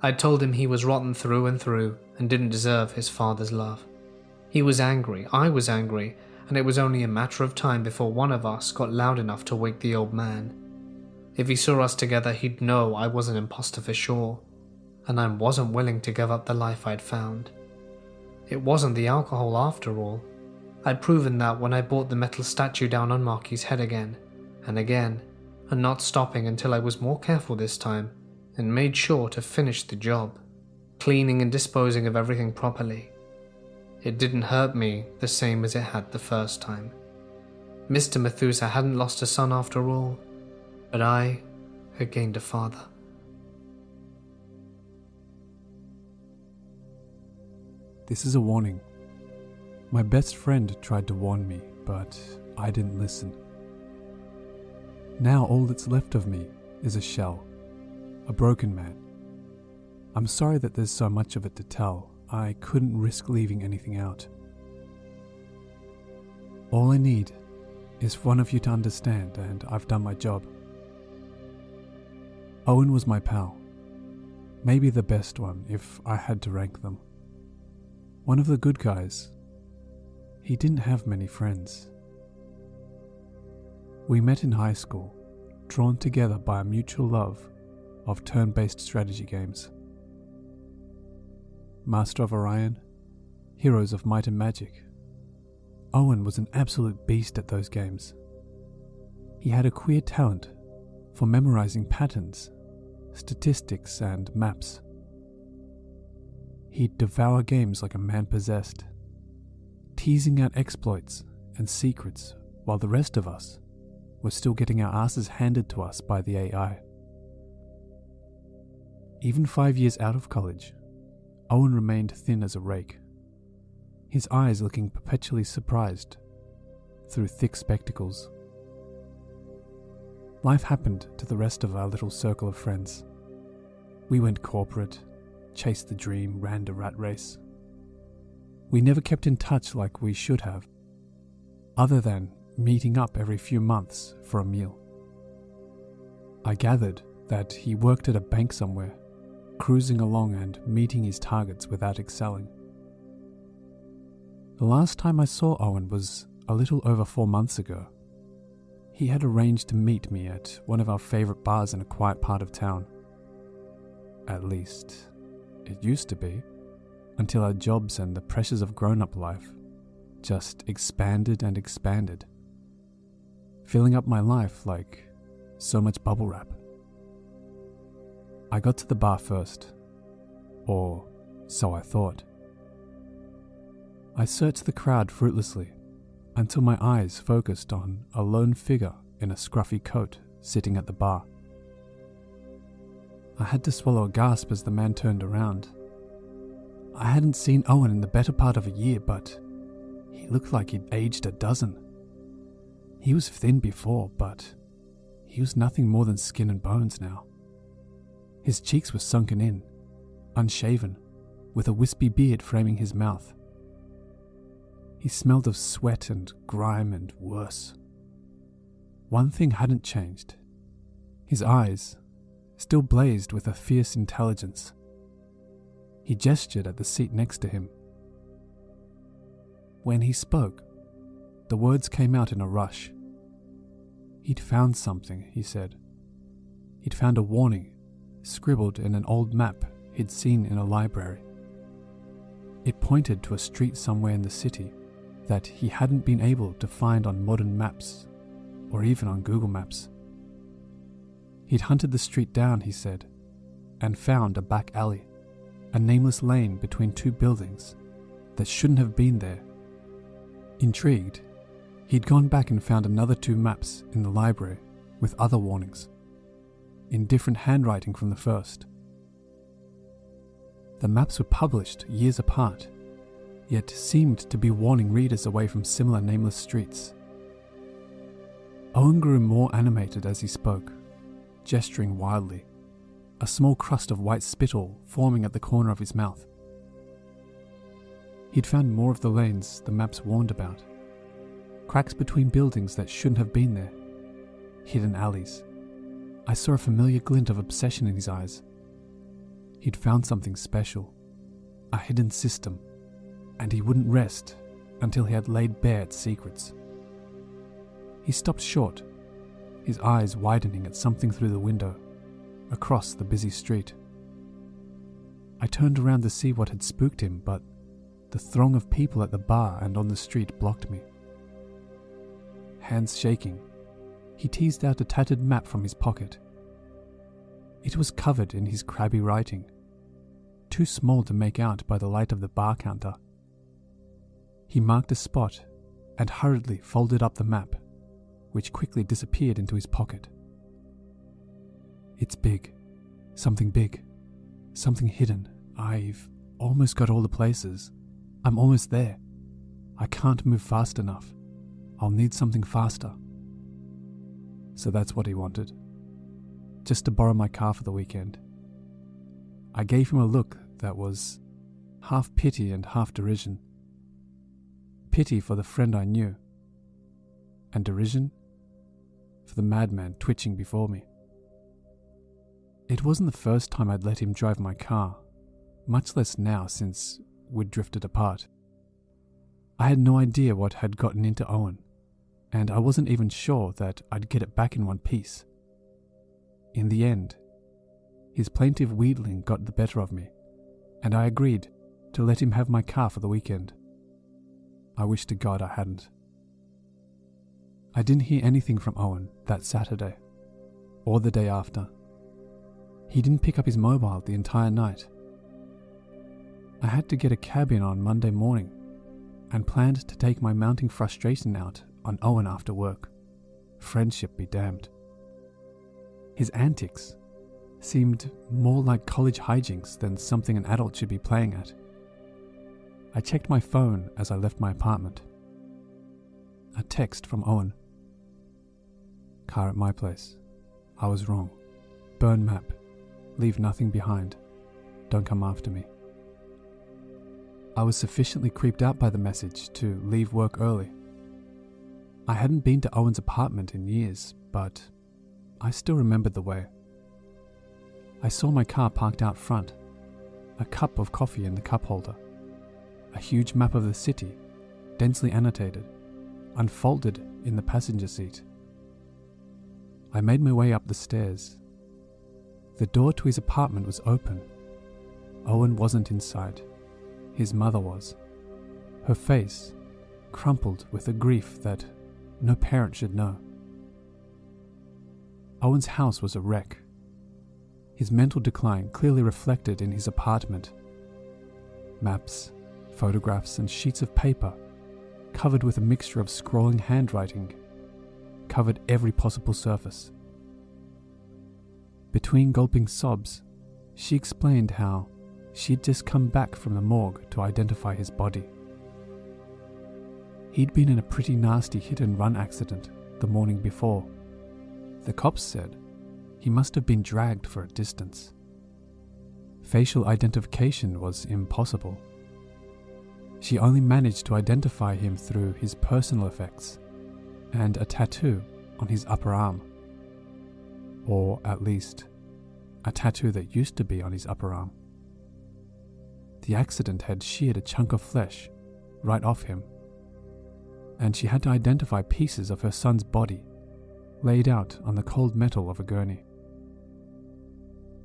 I told him he was rotten through and through and didn't deserve his father's love. He was angry, I was angry, and it was only a matter of time before one of us got loud enough to wake the old man. If he saw us together, he'd know I was an imposter for sure, and I wasn't willing to give up the life I'd found. It wasn't the alcohol after all. I'd proven that when I brought the metal statue down on Marky's head again, and not stopping until I was more careful this time, and made sure to finish the job, cleaning and disposing of everything properly. It didn't hurt me the same as it had the first time. Mr. Methusa hadn't lost a son after all, but I had gained a father.
This is a warning. My best friend tried to warn me, but I didn't listen. Now all that's left of me is a shell, a broken man. I'm sorry that there's so much of it to tell. I couldn't risk leaving anything out. All I need is for one of you to understand, and I've done my job. Owen was my pal. Maybe the best one, if I had to rank them. One of the good guys. He didn't have many friends. We met in high school, drawn together by a mutual love of turn-based strategy games. Master of Orion, Heroes of Might and Magic. Owen was an absolute beast at those games. He had a queer talent for memorizing patterns, statistics, and maps. He'd devour games like a man possessed, teasing out exploits and secrets while the rest of us were still getting our asses handed to us by the AI. Even 5 years out of college, Owen remained thin as a rake, his eyes looking perpetually surprised through thick spectacles. Life happened to the rest of our little circle of friends. We went corporate, chased the dream, ran a rat race. We never kept in touch like we should have, other than meeting up every few months for a meal. I gathered that he worked at a bank somewhere, cruising along and meeting his targets without excelling. The last time I saw Owen was a little over 4 months ago. He had arranged to meet me at one of our favourite bars in a quiet part of town. At least, it used to be, until our jobs and the pressures of grown-up life just expanded and expanded, filling up my life like so much bubble wrap. I got to the bar first, or so I thought. I searched the crowd fruitlessly until my eyes focused on a lone figure in a scruffy coat sitting at the bar. I had to swallow a gasp as the man turned around. I hadn't seen Owen in the better part of a year, but he looked like he'd aged a dozen. He was thin before, but he was nothing more than skin and bones now. His cheeks were sunken in, unshaven, with a wispy beard framing his mouth. He smelled of sweat and grime and worse. One thing hadn't changed. His eyes still blazed with a fierce intelligence. He gestured at the seat next to him. When he spoke, the words came out in a rush. He'd found something, he said. He'd found a warning, scribbled in an old map he'd seen in a library. It pointed to a street somewhere in the city that he hadn't been able to find on modern maps, or even on Google Maps. He'd hunted the street down, he said, and found a back alley, a nameless lane between two buildings that shouldn't have been there. Intrigued, he'd gone back and found another 2 maps in the library with other warnings, in different handwriting from the first. The maps were published years apart, yet seemed to be warning readers away from similar nameless streets. Owen grew more animated as he spoke, gesturing wildly, a small crust of white spittle forming at the corner of his mouth. He'd found more of the lanes the maps warned about, cracks between buildings that shouldn't have been there, hidden alleys. I saw a familiar glint of obsession in his eyes. He'd found something special, a hidden system, and he wouldn't rest until he had laid bare its secrets. He stopped short, his eyes widening at something through the window, across the busy street. I turned around to see what had spooked him, but the throng of people at the bar and on the street blocked me. Hands shaking, he teased out a tattered map from his pocket. It was covered in his crabby writing, too small to make out by the light of the bar counter. He marked a spot and hurriedly folded up the map, which quickly disappeared into his pocket. It's big, something hidden. I've almost got all the places. I'm almost there. I can't move fast enough. I'll need something faster. So that's what he wanted. Just to borrow my car for the weekend. I gave him a look that was half pity and half derision. Pity for the friend I knew, and derision for the madman twitching before me. It wasn't the first time I'd let him drive my car, much less now since we'd drifted apart. I had no idea what had gotten into Owen, and I wasn't even sure that I'd get it back in one piece. In the end, his plaintive wheedling got the better of me, and I agreed to let him have my car for the weekend. I wish to God I hadn't. I didn't hear anything from Owen that Saturday, or the day after. He didn't pick up his mobile the entire night. I had to get a cab in on Monday morning, and planned to take my mounting frustration out on Owen after work. Friendship be damned. His antics seemed more like college hijinks than something an adult should be playing at. I checked my phone as I left my apartment. A text from Owen. Car at my place. I was wrong. Burn map. Leave nothing behind. Don't come after me. I was sufficiently creeped out by the message to leave work early. I hadn't been to Owen's apartment in years, but I still remembered the way. I saw my car parked out front, a cup of coffee in the cup holder, a huge map of the city, densely annotated, unfolded in the passenger seat. I made my way up the stairs. The door to his apartment was open. Owen wasn't inside. His mother was. Her face crumpled with a grief that no parent should know. Owen's house was a wreck. His mental decline clearly reflected in his apartment. Maps, photographs, and sheets of paper, covered with a mixture of scrawling handwriting, covered every possible surface. Between gulping sobs, she explained how she'd just come back from the morgue to identify his body. He'd been in a pretty nasty hit-and-run accident the morning before. The cops said he must have been dragged for a distance. Facial identification was impossible. She only managed to identify him through his personal effects and a tattoo on his upper arm. Or at least, a tattoo that used to be on his upper arm. The accident had sheared a chunk of flesh right off him, and she had to identify pieces of her son's body laid out on the cold metal of a gurney.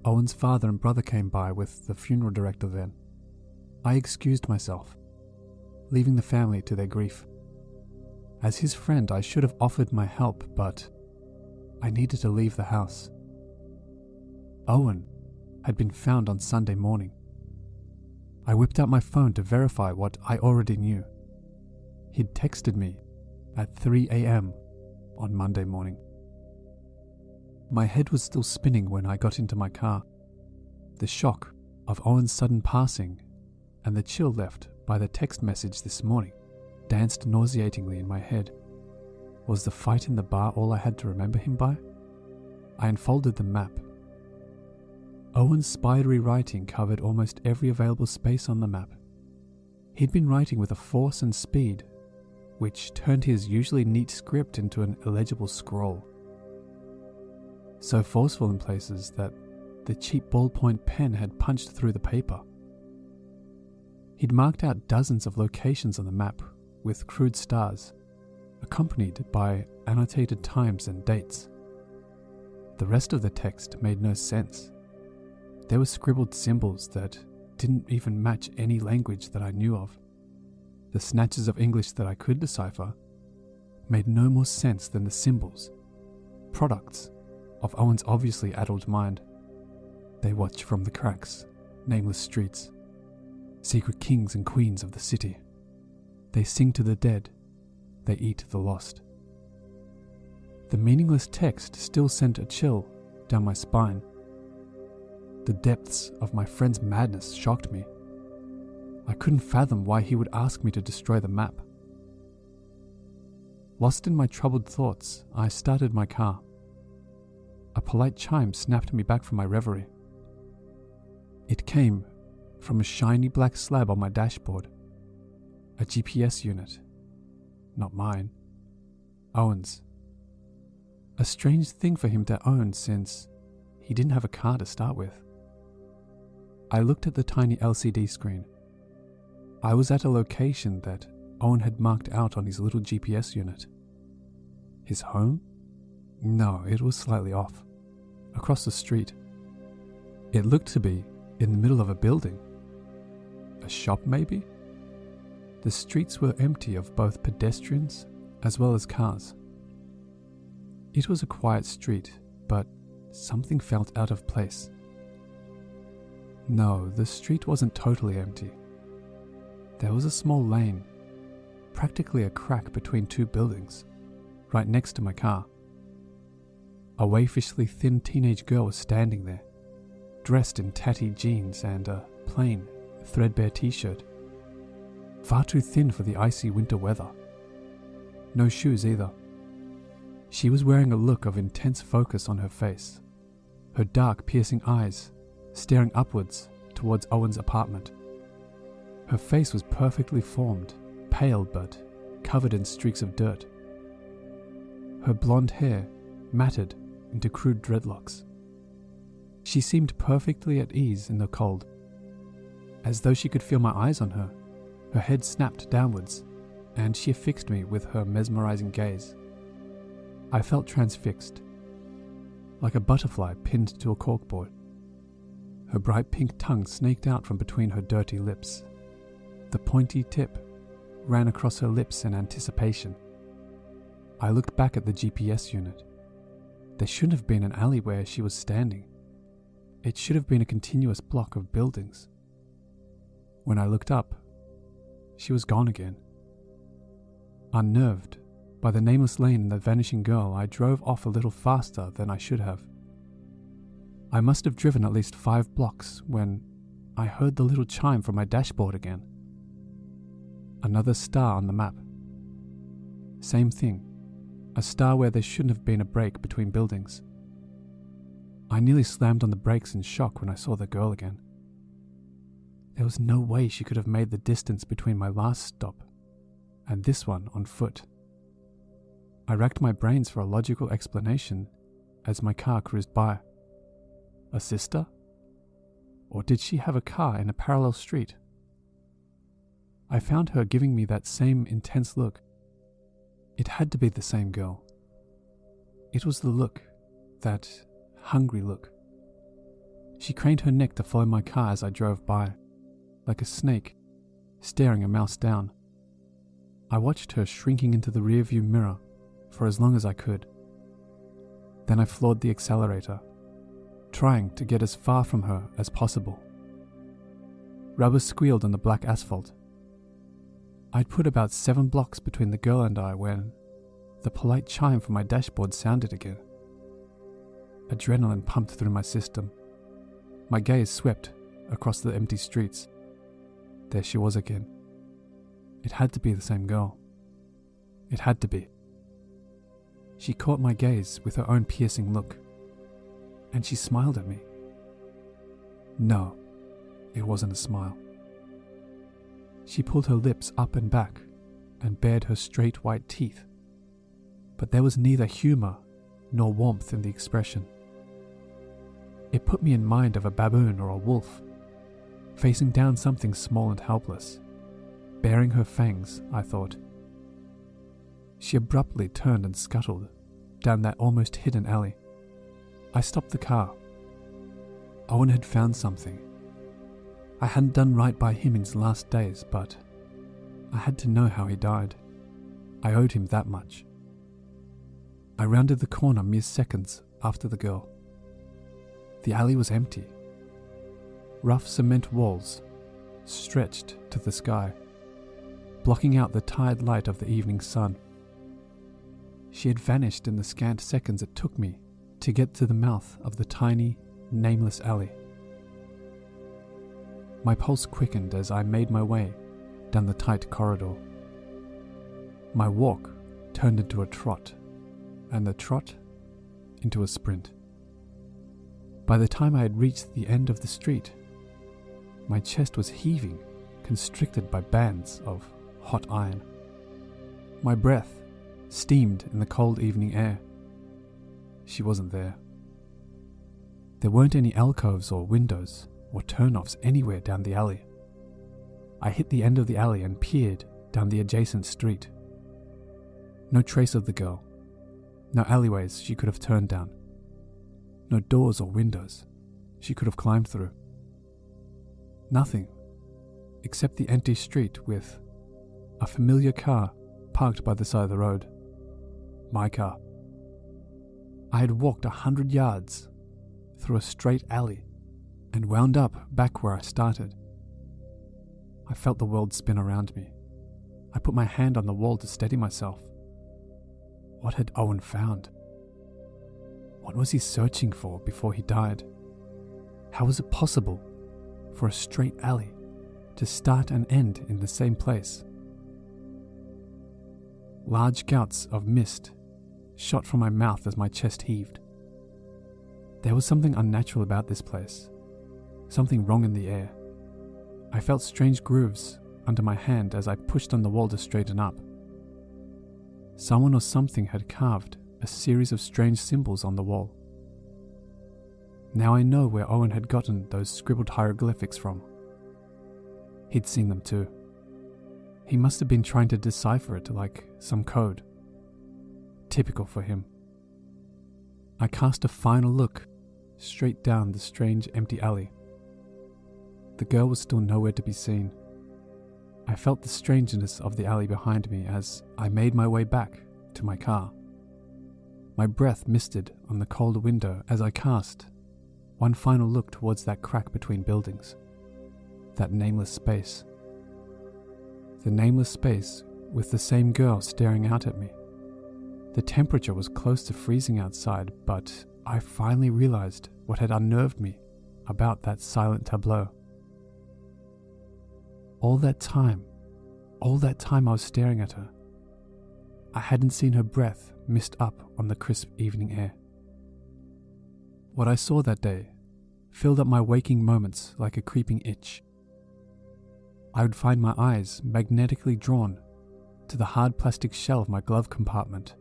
Owen's father and brother came by with the funeral director then. I excused myself, leaving the family to their grief. As his friend, I should have offered my help, but I needed to leave the house. Owen had been found on Sunday morning. I whipped out my phone to verify what I already knew. He'd texted me at 3 a.m. on Monday morning. My head was still spinning when I got into my car. The shock of Owen's sudden passing and the chill left by the text message this morning danced nauseatingly in my head. Was the fight in the bar all I had to remember him by? I unfolded the map. Owen's spidery writing covered almost every available space on the map. He'd been writing with a force and speed which turned his usually neat script into an illegible scroll. So forceful in places that the cheap ballpoint pen had punched through the paper. He'd marked out dozens of locations on the map with crude stars, accompanied by annotated times and dates. The rest of the text made no sense. There were scribbled symbols that didn't even match any language that I knew of. The snatches of English that I could decipher made no more sense than the symbols, products of Owen's obviously addled mind. They watch from the cracks, nameless streets, secret kings and queens of the city. They sing to the dead, they eat the lost. The meaningless text still sent a chill down my spine. The depths of my friend's madness shocked me. I couldn't fathom why he would ask me to destroy the map. Lost in my troubled thoughts, I started my car. A polite chime snapped me back from my reverie. It came from a shiny black slab on my dashboard. A GPS unit. Not mine. Owen's. A strange thing for him to own since he didn't have a car to start with. I looked at the tiny LCD screen. I was at a location that Owen had marked out on his little GPS unit. His home? No, it was slightly off. Across the street. It looked to be in the middle of a building. A shop, maybe? The streets were empty of both pedestrians as well as cars. It was a quiet street, but something felt out of place. No, the street wasn't totally empty. There was a small lane, practically a crack between two buildings, right next to my car. A waifishly thin teenage girl was standing there, dressed in tatty jeans and a plain, threadbare t-shirt. Far too thin for the icy winter weather. No shoes either. She was wearing a look of intense focus on her face, her dark, piercing eyes staring upwards towards Owen's apartment. Her face was perfectly formed, pale but covered in streaks of dirt. Her blonde hair, matted into crude dreadlocks. She seemed perfectly at ease in the cold, as though she could feel my eyes on her. Her head snapped downwards, and she affixed me with her mesmerizing gaze. I felt transfixed, like a butterfly pinned to a corkboard. Her bright pink tongue snaked out from between her dirty lips. The pointy tip ran across her lips in anticipation. I looked back at the GPS unit. There shouldn't have been an alley where she was standing. It should have been a continuous block of buildings. When I looked up, she was gone again. Unnerved by the nameless lane and the vanishing girl, I drove off a little faster than I should have. I must have driven at least 5 blocks when I heard the little chime from my dashboard again. Another star on the map. Same thing, a star where there shouldn't have been a break between buildings. I nearly slammed on the brakes in shock when I saw the girl again. There was no way she could have made the distance between my last stop and this one on foot. I racked my brains for a logical explanation as my car cruised by. A sister? Or did she have a car in a parallel street? I found her giving me that same intense look. It had to be the same girl. It was the look, that hungry look. She craned her neck to follow my car as I drove by, like a snake staring a mouse down. I watched her shrinking into the rearview mirror for as long as I could. Then I floored the accelerator, trying to get as far from her as possible. Rubber squealed on the black asphalt. I'd put about 7 blocks between the girl and I when the polite chime from my dashboard sounded again. Adrenaline pumped through my system. My gaze swept across the empty streets. There she was again. It had to be the same girl. It had to be. She caught my gaze with her own piercing look, and she smiled at me. No, it wasn't a smile. She pulled her lips up and back and bared her straight white teeth, but there was neither humor nor warmth in the expression. It put me in mind of a baboon or a wolf, facing down something small and helpless, baring her fangs, I thought. She abruptly turned and scuttled down that almost hidden alley. I stopped the car. Owen had found something. I hadn't done right by him in his last days, but I had to know how he died. I owed him that much. I rounded the corner mere seconds after the girl. The alley was empty. Rough cement walls stretched to the sky, blocking out the tired light of the evening sun. She had vanished in the scant seconds it took me to get to the mouth of the tiny, nameless alley. My pulse quickened as I made my way down the tight corridor. My walk turned into a trot, and the trot into a sprint. By the time I had reached the end of the street, my chest was heaving, constricted by bands of hot iron. My breath steamed in the cold evening air. She wasn't there. There weren't any alcoves or windows or turnoffs anywhere down the alley. I hit the end of the alley and peered down the adjacent street. No trace of the girl. No alleyways she could have turned down. No doors or windows she could have climbed through. Nothing except the empty street with a familiar car parked by the side of the road. My car. I had walked 100 yards through a straight alley and wound up back where I started. I felt the world spin around me. I put my hand on the wall to steady myself. What had Owen found? What was he searching for before he died? How was it possible for a straight alley to start and end in the same place? Large gouts of mist shot from my mouth as my chest heaved. There was something unnatural about this place, something wrong in the air. I felt strange grooves under my hand as I pushed on the wall to straighten up. Someone or something had carved a series of strange symbols on the wall. Now I know where Owen had gotten those scribbled hieroglyphics from. He'd seen them too. He must have been trying to decipher it like some code. Typical for him. I cast a final look straight down the strange empty alley. The girl was still nowhere to be seen. I felt the strangeness of the alley behind me as I made my way back to my car. My breath misted on the cold window as I cast one final look towards that crack between buildings, that nameless space. The nameless space with the same girl staring out at me. The temperature was close to freezing outside, but I finally realized what had unnerved me about that silent tableau. All that time I was staring at her. I hadn't seen her breath mist up on the crisp evening air. What I saw that day filled up my waking moments like a creeping itch. I would find my eyes magnetically drawn to the hard plastic shell of my glove compartment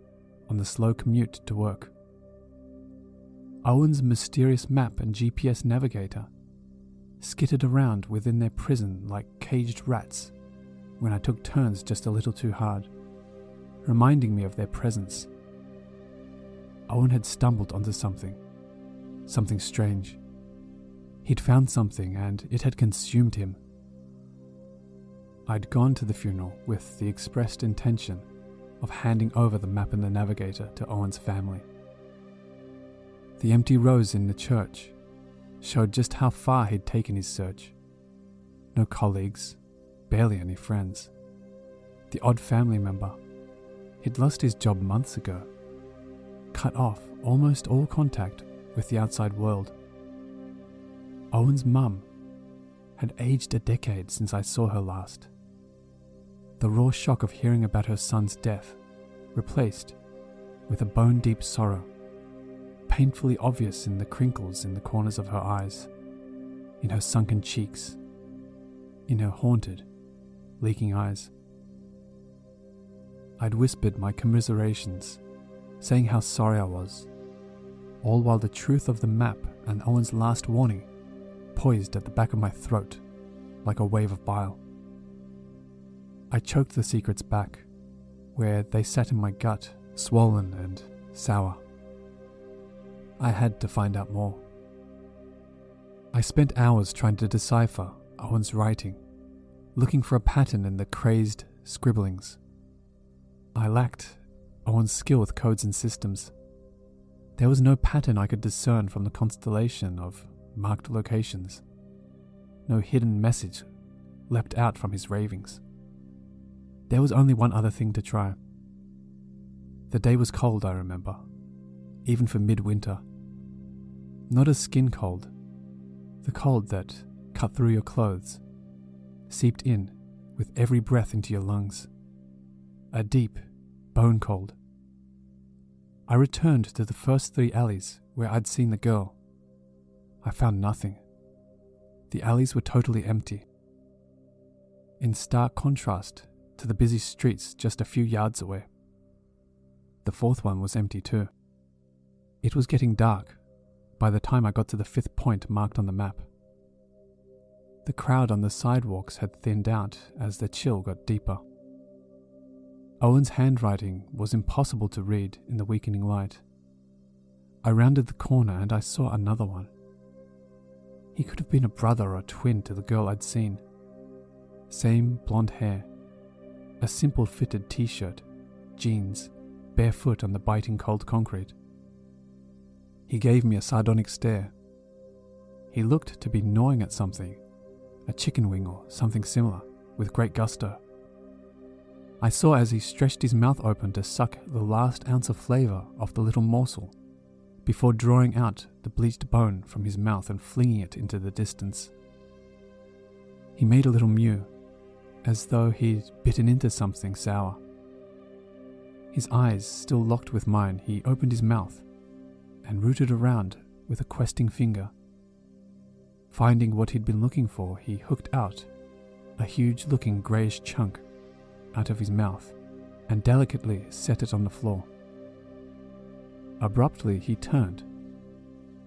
on the slow commute to work. Owen's mysterious map and GPS navigator skittered around within their prison like caged rats when I took turns just a little too hard, reminding me of their presence. Owen had stumbled onto something strange. He'd found something and it had consumed him. I'd gone to the funeral with the expressed intention of handing over the map and the navigator to Owen's family. The empty rows in the church showed just how far he'd taken his search. No colleagues, barely any friends. The odd family member. He'd lost his job months ago, cut off almost all contact with the outside world. Owen's mum had aged a decade since I saw her last. The raw shock of hearing about her son's death replaced with a bone-deep sorrow, painfully obvious in the crinkles in the corners of her eyes, in her sunken cheeks, in her haunted, leaking eyes. I'd whispered my commiserations, saying how sorry I was, all while the truth of the map and Owen's last warning poised at the back of my throat like a wave of bile. I choked the secrets back, where they sat in my gut, swollen and sour. I had to find out more. I spent hours trying to decipher Owen's writing, looking for a pattern in the crazed scribblings. I lacked Owen's skill with codes and systems. There was no pattern I could discern from the constellation of marked locations. No hidden message leapt out from his ravings. There was only one other thing to try. The day was cold, I remember, even for midwinter. Not a skin cold, the cold that cut through your clothes, seeped in with every breath into your lungs. A deep, bone cold. I returned to the first 3 alleys where I'd seen the girl. I found nothing. The alleys were totally empty. In stark contrast to the busy streets just a few yards away. The 4th one was empty too. It was getting dark by the time I got to the 5th point marked on the map. The crowd on the sidewalks had thinned out as the chill got deeper. Owen's handwriting was impossible to read in the weakening light. I rounded the corner and I saw another one. He could have been a brother or twin to the girl I'd seen. Same blonde hair, a simple fitted t-shirt, jeans, barefoot on the biting cold concrete. He gave me a sardonic stare. He looked to be gnawing at something, a chicken wing or something similar, with great gusto. I saw as he stretched his mouth open to suck the last ounce of flavour off the little morsel, before drawing out the bleached bone from his mouth and flinging it into the distance. He made a little mew, as though he'd bitten into something sour. His eyes still locked with mine, he opened his mouth and rooted around with a questing finger. Finding what he'd been looking for, he hooked out a huge-looking greyish chunk out of his mouth and delicately set it on the floor. Abruptly, he turned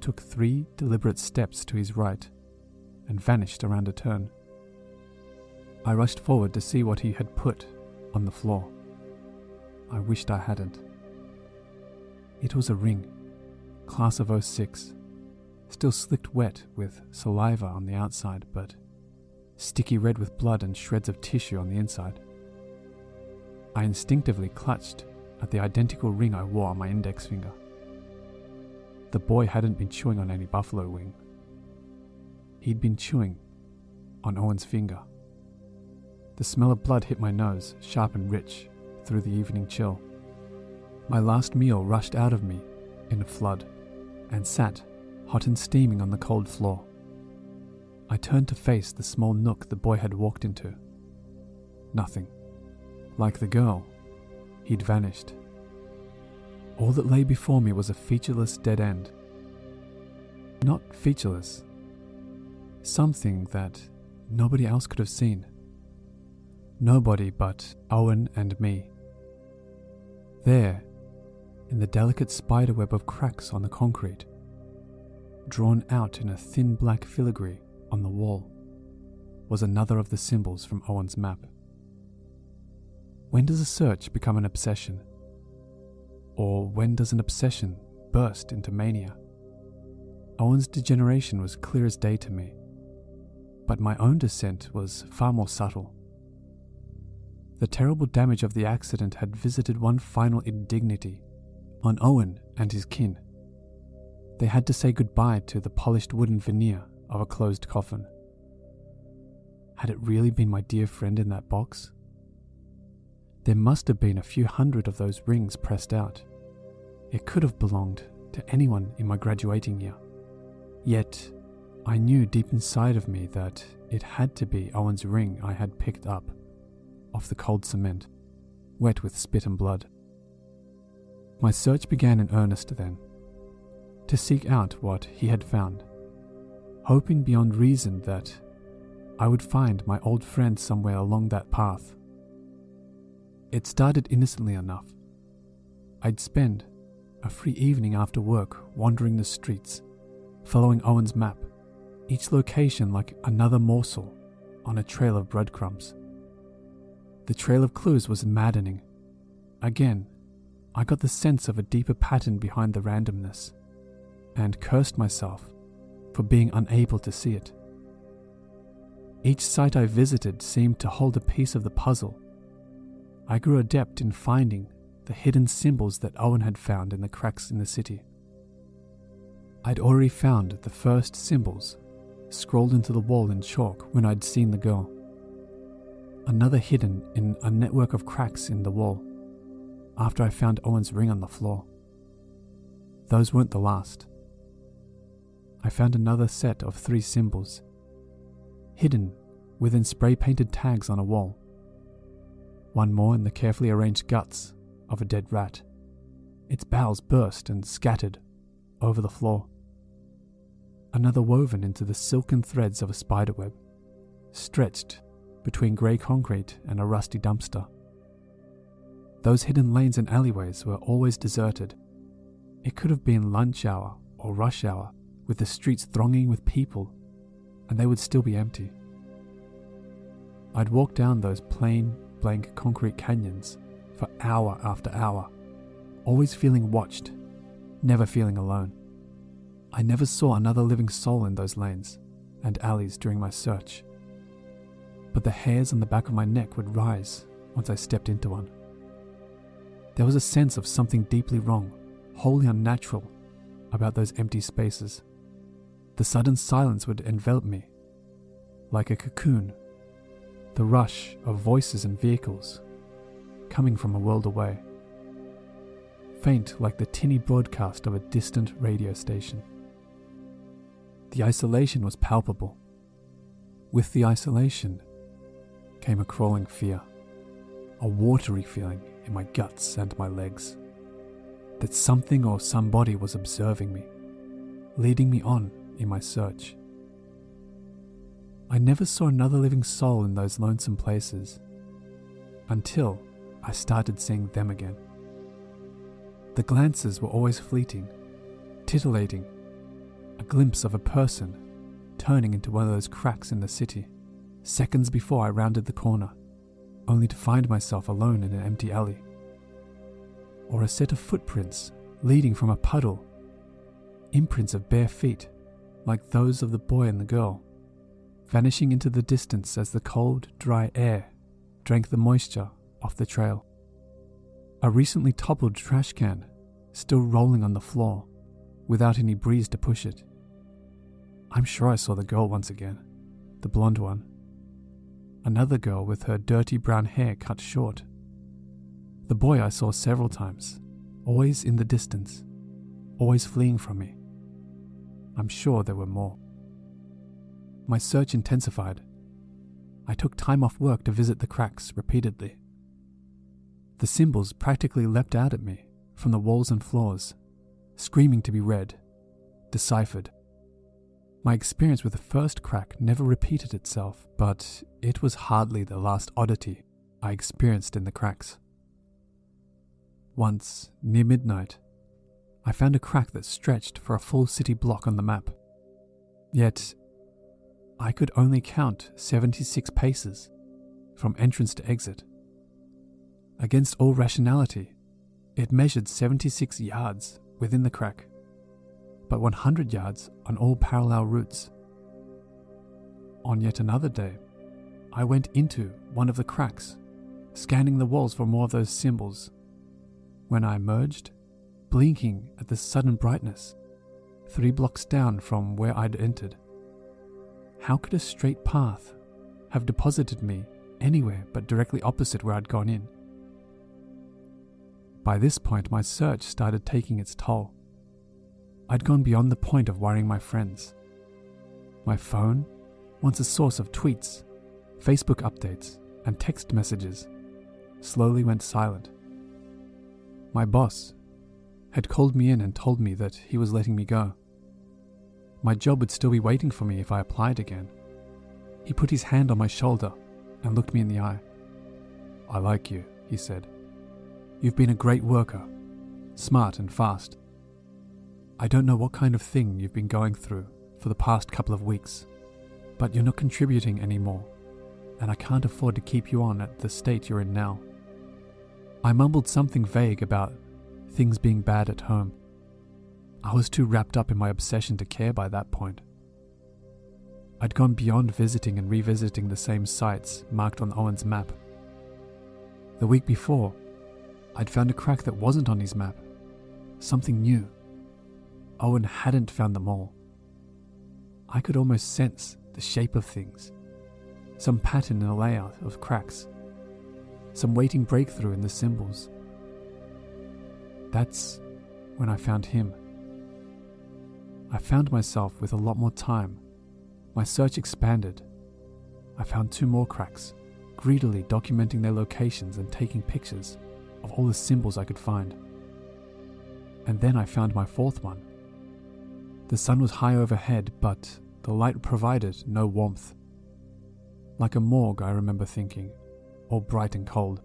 took 3 deliberate steps to his right and vanished around a turn. I rushed forward to see what he had put on the floor. I wished I hadn't. It was a ring, class of '06, still slicked wet with saliva on the outside, but sticky red with blood and shreds of tissue on the inside. I instinctively clutched at the identical ring I wore on my index finger. The boy hadn't been chewing on any buffalo wing. He'd been chewing on Owen's finger. The smell of blood hit my nose, sharp and rich, through the evening chill. My last meal rushed out of me in a flood, and sat, hot and steaming on the cold floor. I turned to face the small nook the boy had walked into. Nothing. Like the girl, he'd vanished. All that lay before me was a featureless dead end. Not featureless. Something that nobody else could have seen. Nobody but Owen and me. There, in the delicate spiderweb of cracks on the concrete, drawn out in a thin black filigree on the wall, was another of the symbols from Owen's map. When does a search become an obsession? Or when does an obsession burst into mania? Owen's degeneration was clear as day to me, but my own descent was far more subtle. The terrible damage of the accident had visited one final indignity on Owen and his kin. They had to say goodbye to the polished wooden veneer of a closed coffin. Had it really been my dear friend in that box? There must have been a few hundred of those rings pressed out. It could have belonged to anyone in my graduating year. Yet, I knew deep inside of me that it had to be Owen's ring I had picked up off the cold cement, wet with spit and blood. My search began in earnest then, to seek out what he had found, hoping beyond reason that I would find my old friend somewhere along that path. It started innocently enough. I'd spend a free evening after work wandering the streets, following Owen's map, each location like another morsel on a trail of breadcrumbs. The trail of clues was maddening. Again, I got the sense of a deeper pattern behind the randomness, and cursed myself for being unable to see it. Each site I visited seemed to hold a piece of the puzzle. I grew adept in finding the hidden symbols that Owen had found in the cracks in the city. I'd already found the first symbols scrolled into the wall in chalk when I'd seen the girl. Another hidden in a network of cracks in the wall after I found Owen's ring on the floor. Those weren't the last. I found another set of 3 symbols, hidden within spray-painted tags on a wall. One more in the carefully arranged guts of a dead rat. Its bowels burst and scattered over the floor. Another woven into the silken threads of a spiderweb, stretched between grey concrete and a rusty dumpster. Those hidden lanes and alleyways were always deserted. It could have been lunch hour or rush hour, with the streets thronging with people, and they would still be empty. I'd walk down those plain, blank concrete canyons for hour after hour, always feeling watched, never feeling alone. I never saw another living soul in those lanes and alleys during my search, but the hairs on the back of my neck would rise once I stepped into one. There was a sense of something deeply wrong, wholly unnatural, about those empty spaces. The sudden silence would envelop me, like a cocoon. The rush of voices and vehicles, coming from a world away. Faint like the tinny broadcast of a distant radio station. The isolation was palpable. With the isolation came a crawling fear, a watery feeling in my guts and my legs, that something or somebody was observing me, leading me on in my search. I never saw another living soul in those lonesome places, until I started seeing them again. The glances were always fleeting, titillating, a glimpse of a person turning into one of those cracks in the city, seconds before I rounded the corner, only to find myself alone in an empty alley. Or a set of footprints leading from a puddle, imprints of bare feet, like those of the boy and the girl, vanishing into the distance as the cold, dry air drank the moisture off the trail. A recently toppled trash can, still rolling on the floor, without any breeze to push it. I'm sure I saw the girl once again, the blonde one. Another girl with her dirty brown hair cut short. The boy I saw several times, always in the distance, always fleeing from me. I'm sure there were more. My search intensified. I took time off work to visit the cracks repeatedly. The symbols practically leapt out at me from the walls and floors, screaming to be read, deciphered. My experience with the first crack never repeated itself, but it was hardly the last oddity I experienced in the cracks. Once, near midnight, I found a crack that stretched for a full city block on the map. Yet, I could only count 76 paces from entrance to exit. Against all rationality, it measured 76 yards within the crack, but 100 yards on all parallel routes. On yet another day, I went into one of the cracks, scanning the walls for more of those symbols. When I emerged, blinking at the sudden brightness, 3 blocks down from where I'd entered. How could a straight path have deposited me anywhere but directly opposite where I'd gone in? By this point, my search started taking its toll. I'd gone beyond the point of worrying my friends. My phone, once a source of tweets, Facebook updates, and text messages, slowly went silent. My boss had called me in and told me that he was letting me go. My job would still be waiting for me if I applied again. He put his hand on my shoulder and looked me in the eye. "I like you," he said. "You've been a great worker, smart and fast. I don't know what kind of thing you've been going through for the past couple of weeks, but you're not contributing anymore, and I can't afford to keep you on at the state you're in now." I mumbled something vague about things being bad at home. I was too wrapped up in my obsession to care by that point. I'd gone beyond visiting and revisiting the same sites marked on Owen's map. The week before, I'd found a crack that wasn't on his map. Something new. Owen hadn't found them all. I could almost sense the shape of things. Some pattern in the layout of cracks. Some waiting breakthrough in the symbols. That's when I found him. I found myself with a lot more time. My search expanded. I found 2 more cracks, greedily documenting their locations and taking pictures of all the symbols I could find. And then I found my 4th one. The sun was high overhead, but the light provided no warmth. Like a morgue, I remember thinking, all bright and cold.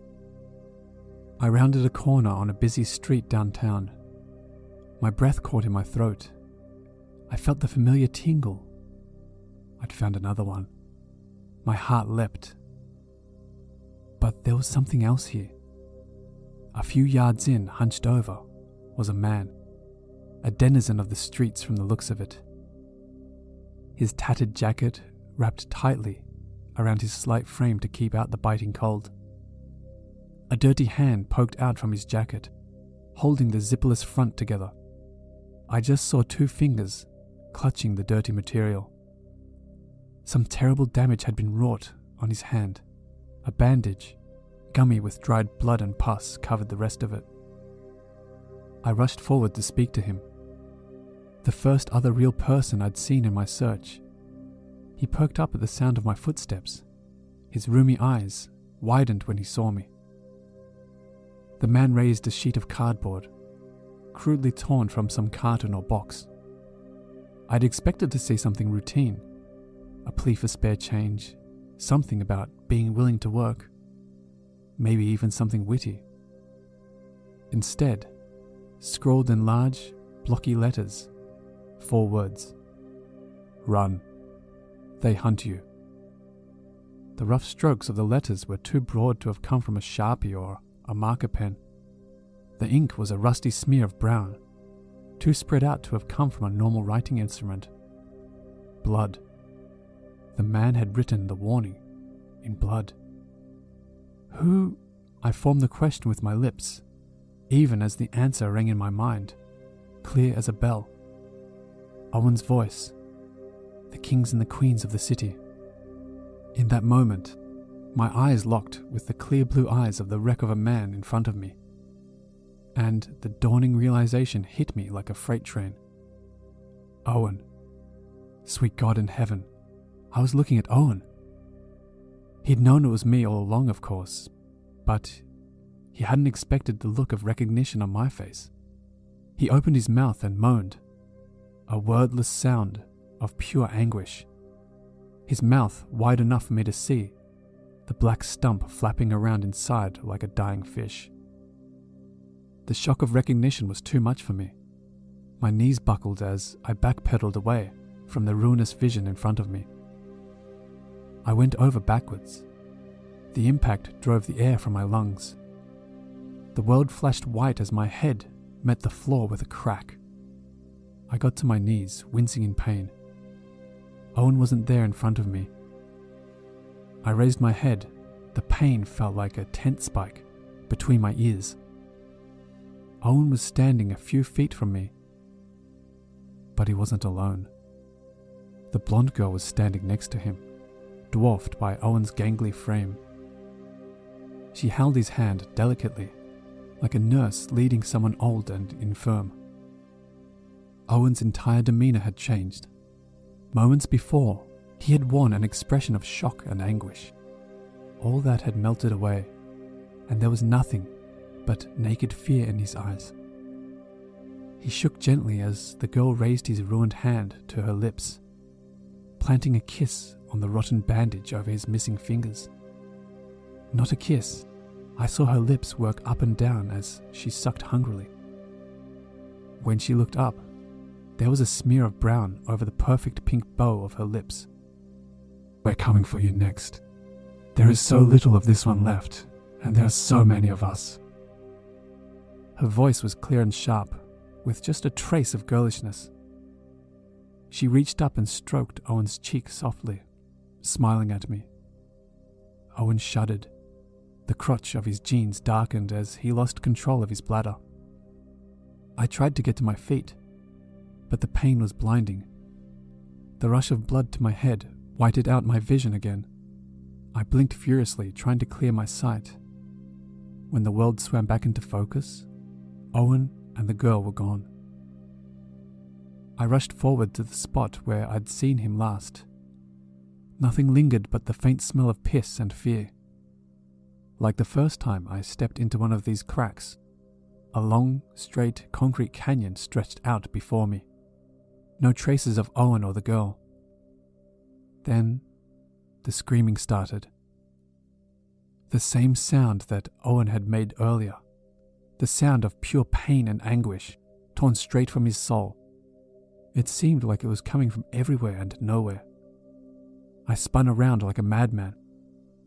I rounded a corner on a busy street downtown. My breath caught in my throat. I felt the familiar tingle. I'd found another one. My heart leapt. But there was something else here. A few yards in, hunched over, was a man, a denizen of the streets from the looks of it. His tattered jacket wrapped tightly around his slight frame to keep out the biting cold. A dirty hand poked out from his jacket, holding the zipperless front together. I just saw 2 fingers clutching the dirty material. Some terrible damage had been wrought on his hand. A bandage, gummy with dried blood and pus, covered the rest of it. I rushed forward to speak to him. The first other real person I'd seen in my search. He perked up at the sound of my footsteps. His roomy eyes widened when he saw me. The man raised a sheet of cardboard, crudely torn from some carton or box. I'd expected to see something routine, a plea for spare change, something about being willing to work, maybe even something witty. Instead, scrawled in large, blocky letters, 4 words: Run. They hunt you. The rough strokes of the letters were too broad to have come from a Sharpie or a marker pen. The ink was a rusty smear of brown, too spread out to have come from a normal writing instrument. Blood. The man had written the warning in blood. Who? I formed the question with my lips, even as the answer rang in my mind, clear as a bell. Owen's voice. The kings and the queens of the city. In that moment, my eyes locked with the clear blue eyes of the wreck of a man in front of me, and the dawning realization hit me like a freight train. Owen. Sweet God in heaven, I was looking at Owen. He'd known it was me all along, of course, but he hadn't expected the look of recognition on my face. He opened his mouth and moaned, a wordless sound of pure anguish. His mouth wide enough for me to see, the black stump flapping around inside like a dying fish. The shock of recognition was too much for me. My knees buckled as I backpedaled away from the ruinous vision in front of me. I went over backwards. The impact drove the air from my lungs. The world flashed white as my head met the floor with a crack. I got to my knees, wincing in pain. Owen wasn't there in front of me. I raised my head. The pain felt like a tent spike between my ears. Owen was standing a few feet from me, but he wasn't alone. The blonde girl was standing next to him, dwarfed by Owen's gangly frame. She held his hand delicately, like a nurse leading someone old and infirm. Owen's entire demeanor had changed. Moments before, he had worn an expression of shock and anguish. All that had melted away, and there was nothing but naked fear in his eyes. He shook gently as the girl raised his ruined hand to her lips, planting a kiss on the rotten bandage over his missing fingers. Not a kiss. I saw her lips work up and down as she sucked hungrily. When she looked up, there was a smear of brown over the perfect pink bow of her lips. We're coming for you next. There is so little of this one left, and there are so many of us. Her voice was clear and sharp, with just a trace of girlishness. She reached up and stroked Owen's cheek softly, smiling at me. Owen shuddered. The crotch of his jeans darkened as he lost control of his bladder. I tried to get to my feet, but the pain was blinding. The rush of blood to my head whited out my vision again. I blinked furiously, trying to clear my sight. When the world swam back into focus, Owen and the girl were gone. I rushed forward to the spot where I'd seen him last. Nothing lingered but the faint smell of piss and fear. Like the first time I stepped into one of these cracks, a long, straight concrete canyon stretched out before me. No traces of Owen or the girl. Then the screaming started. The same sound that Owen had made earlier. The sound of pure pain and anguish, torn straight from his soul. It seemed like it was coming from everywhere and nowhere. I spun around like a madman,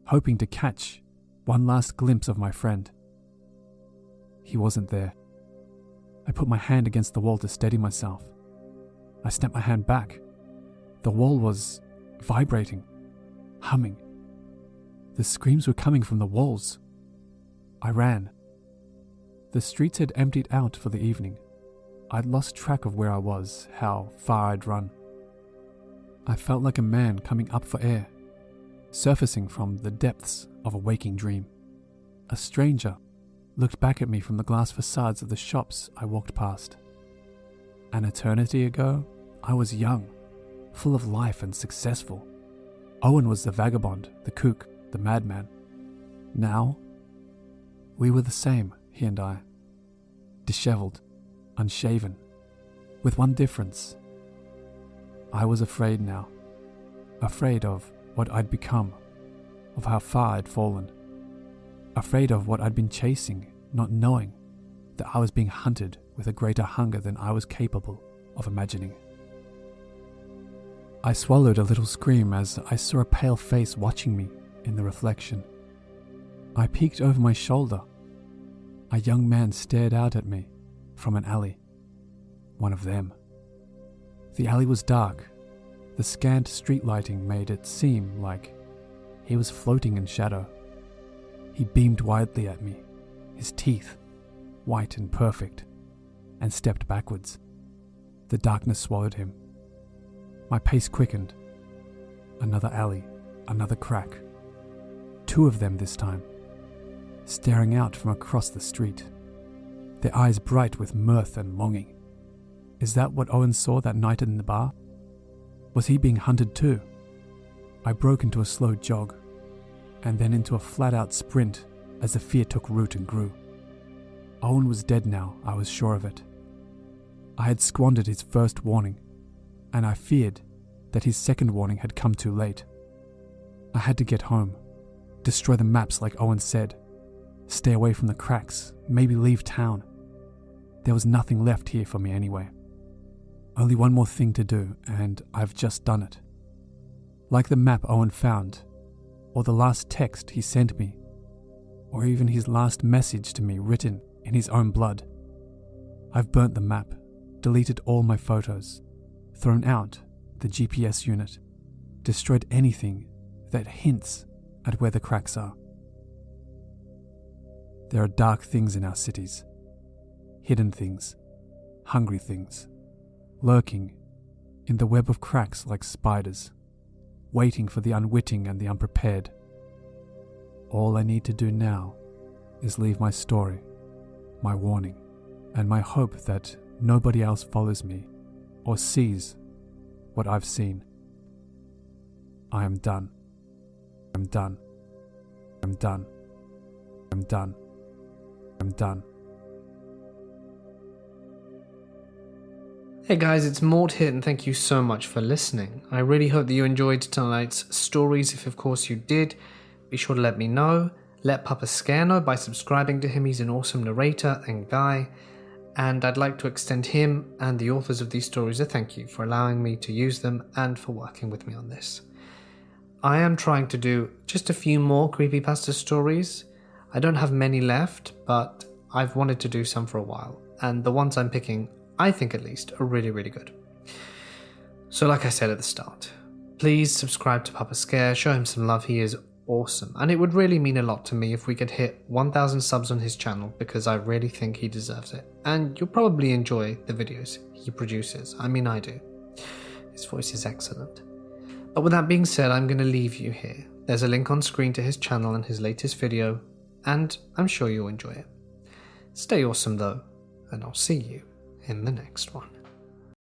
hoping to catch one last glimpse of my friend. He wasn't there. I put my hand against the wall to steady myself. I snapped my hand back. The wall was vibrating, humming. The screams were coming from the walls. I ran. The streets had emptied out for the evening. I'd lost track of where I was, how far I'd run. I felt like a man coming up for air, surfacing from the depths of a waking dream. A stranger looked back at me from the glass facades of the shops I walked past. An eternity ago, I was young, full of life and successful. Owen was the vagabond, the kook, the madman. Now, we were the same, he and I. Disheveled, unshaven, with one difference. I was afraid now. Afraid of what I'd become, of how far I'd fallen. Afraid of what I'd been chasing, not knowing that I was being hunted with a greater hunger than I was capable of imagining. I swallowed a little scream as I saw a pale face watching me in the reflection. I peeked over my shoulder. A young man stared out at me from an alley. One of them. The alley was dark. The scant street lighting made it seem like he was floating in shadow. He beamed widely at me, his teeth white and perfect, and stepped backwards. The darkness swallowed him. My pace quickened. Another alley, another crack. 2 of them this time, staring out from across the street, their eyes bright with mirth and longing. Is that what Owen saw that night in the bar? Was he being hunted too? I broke into a slow jog, and then into a flat-out sprint as the fear took root and grew. Owen was dead now, I was sure of it. I had squandered his first warning, and I feared that his second warning had come too late. I had to get home, destroy the maps like Owen said, stay away from the cracks, maybe leave town. There was nothing left here for me anyway. Only one more thing to do, and I've just done it. Like the map Owen found, or the last text he sent me, or even his last message to me written in his own blood. I've burnt the map, deleted all my photos, thrown out the GPS unit, destroyed anything that hints at where the cracks are. There are dark things in our cities, hidden things, hungry things, lurking in the web of cracks like spiders, waiting for the unwitting and the unprepared. All I need to do now is leave my story, my warning, and my hope that nobody else follows me or sees what I've seen. I am done. I'm done. I'm done. I'm done. I'm done.
Hey guys, it's Mort here and thank you so much for listening. I really hope that you enjoyed tonight's stories. If of course you did, be sure to let me know. Let Papa Scare know by subscribing to him. He's an awesome narrator and guy, and I'd like to extend him and the authors of these stories a thank you for allowing me to use them and for working with me on this. I am trying to do just a few more creepypasta stories. I don't have many left, but I've wanted to do some for a while, and the ones I'm picking, I think at least, are really, really good. So like I said at the start, please subscribe to Papa Scare, show him some love, he is awesome, and it would really mean a lot to me if we could hit 1,000 subs on his channel, because I really think he deserves it, and you'll probably enjoy the videos he produces. I mean, I do. His voice is excellent. But with that being said, I'm going to leave you here. There's a link on screen to his channel and his latest video, and I'm sure you'll enjoy it. Stay awesome though, and I'll see you in the next one.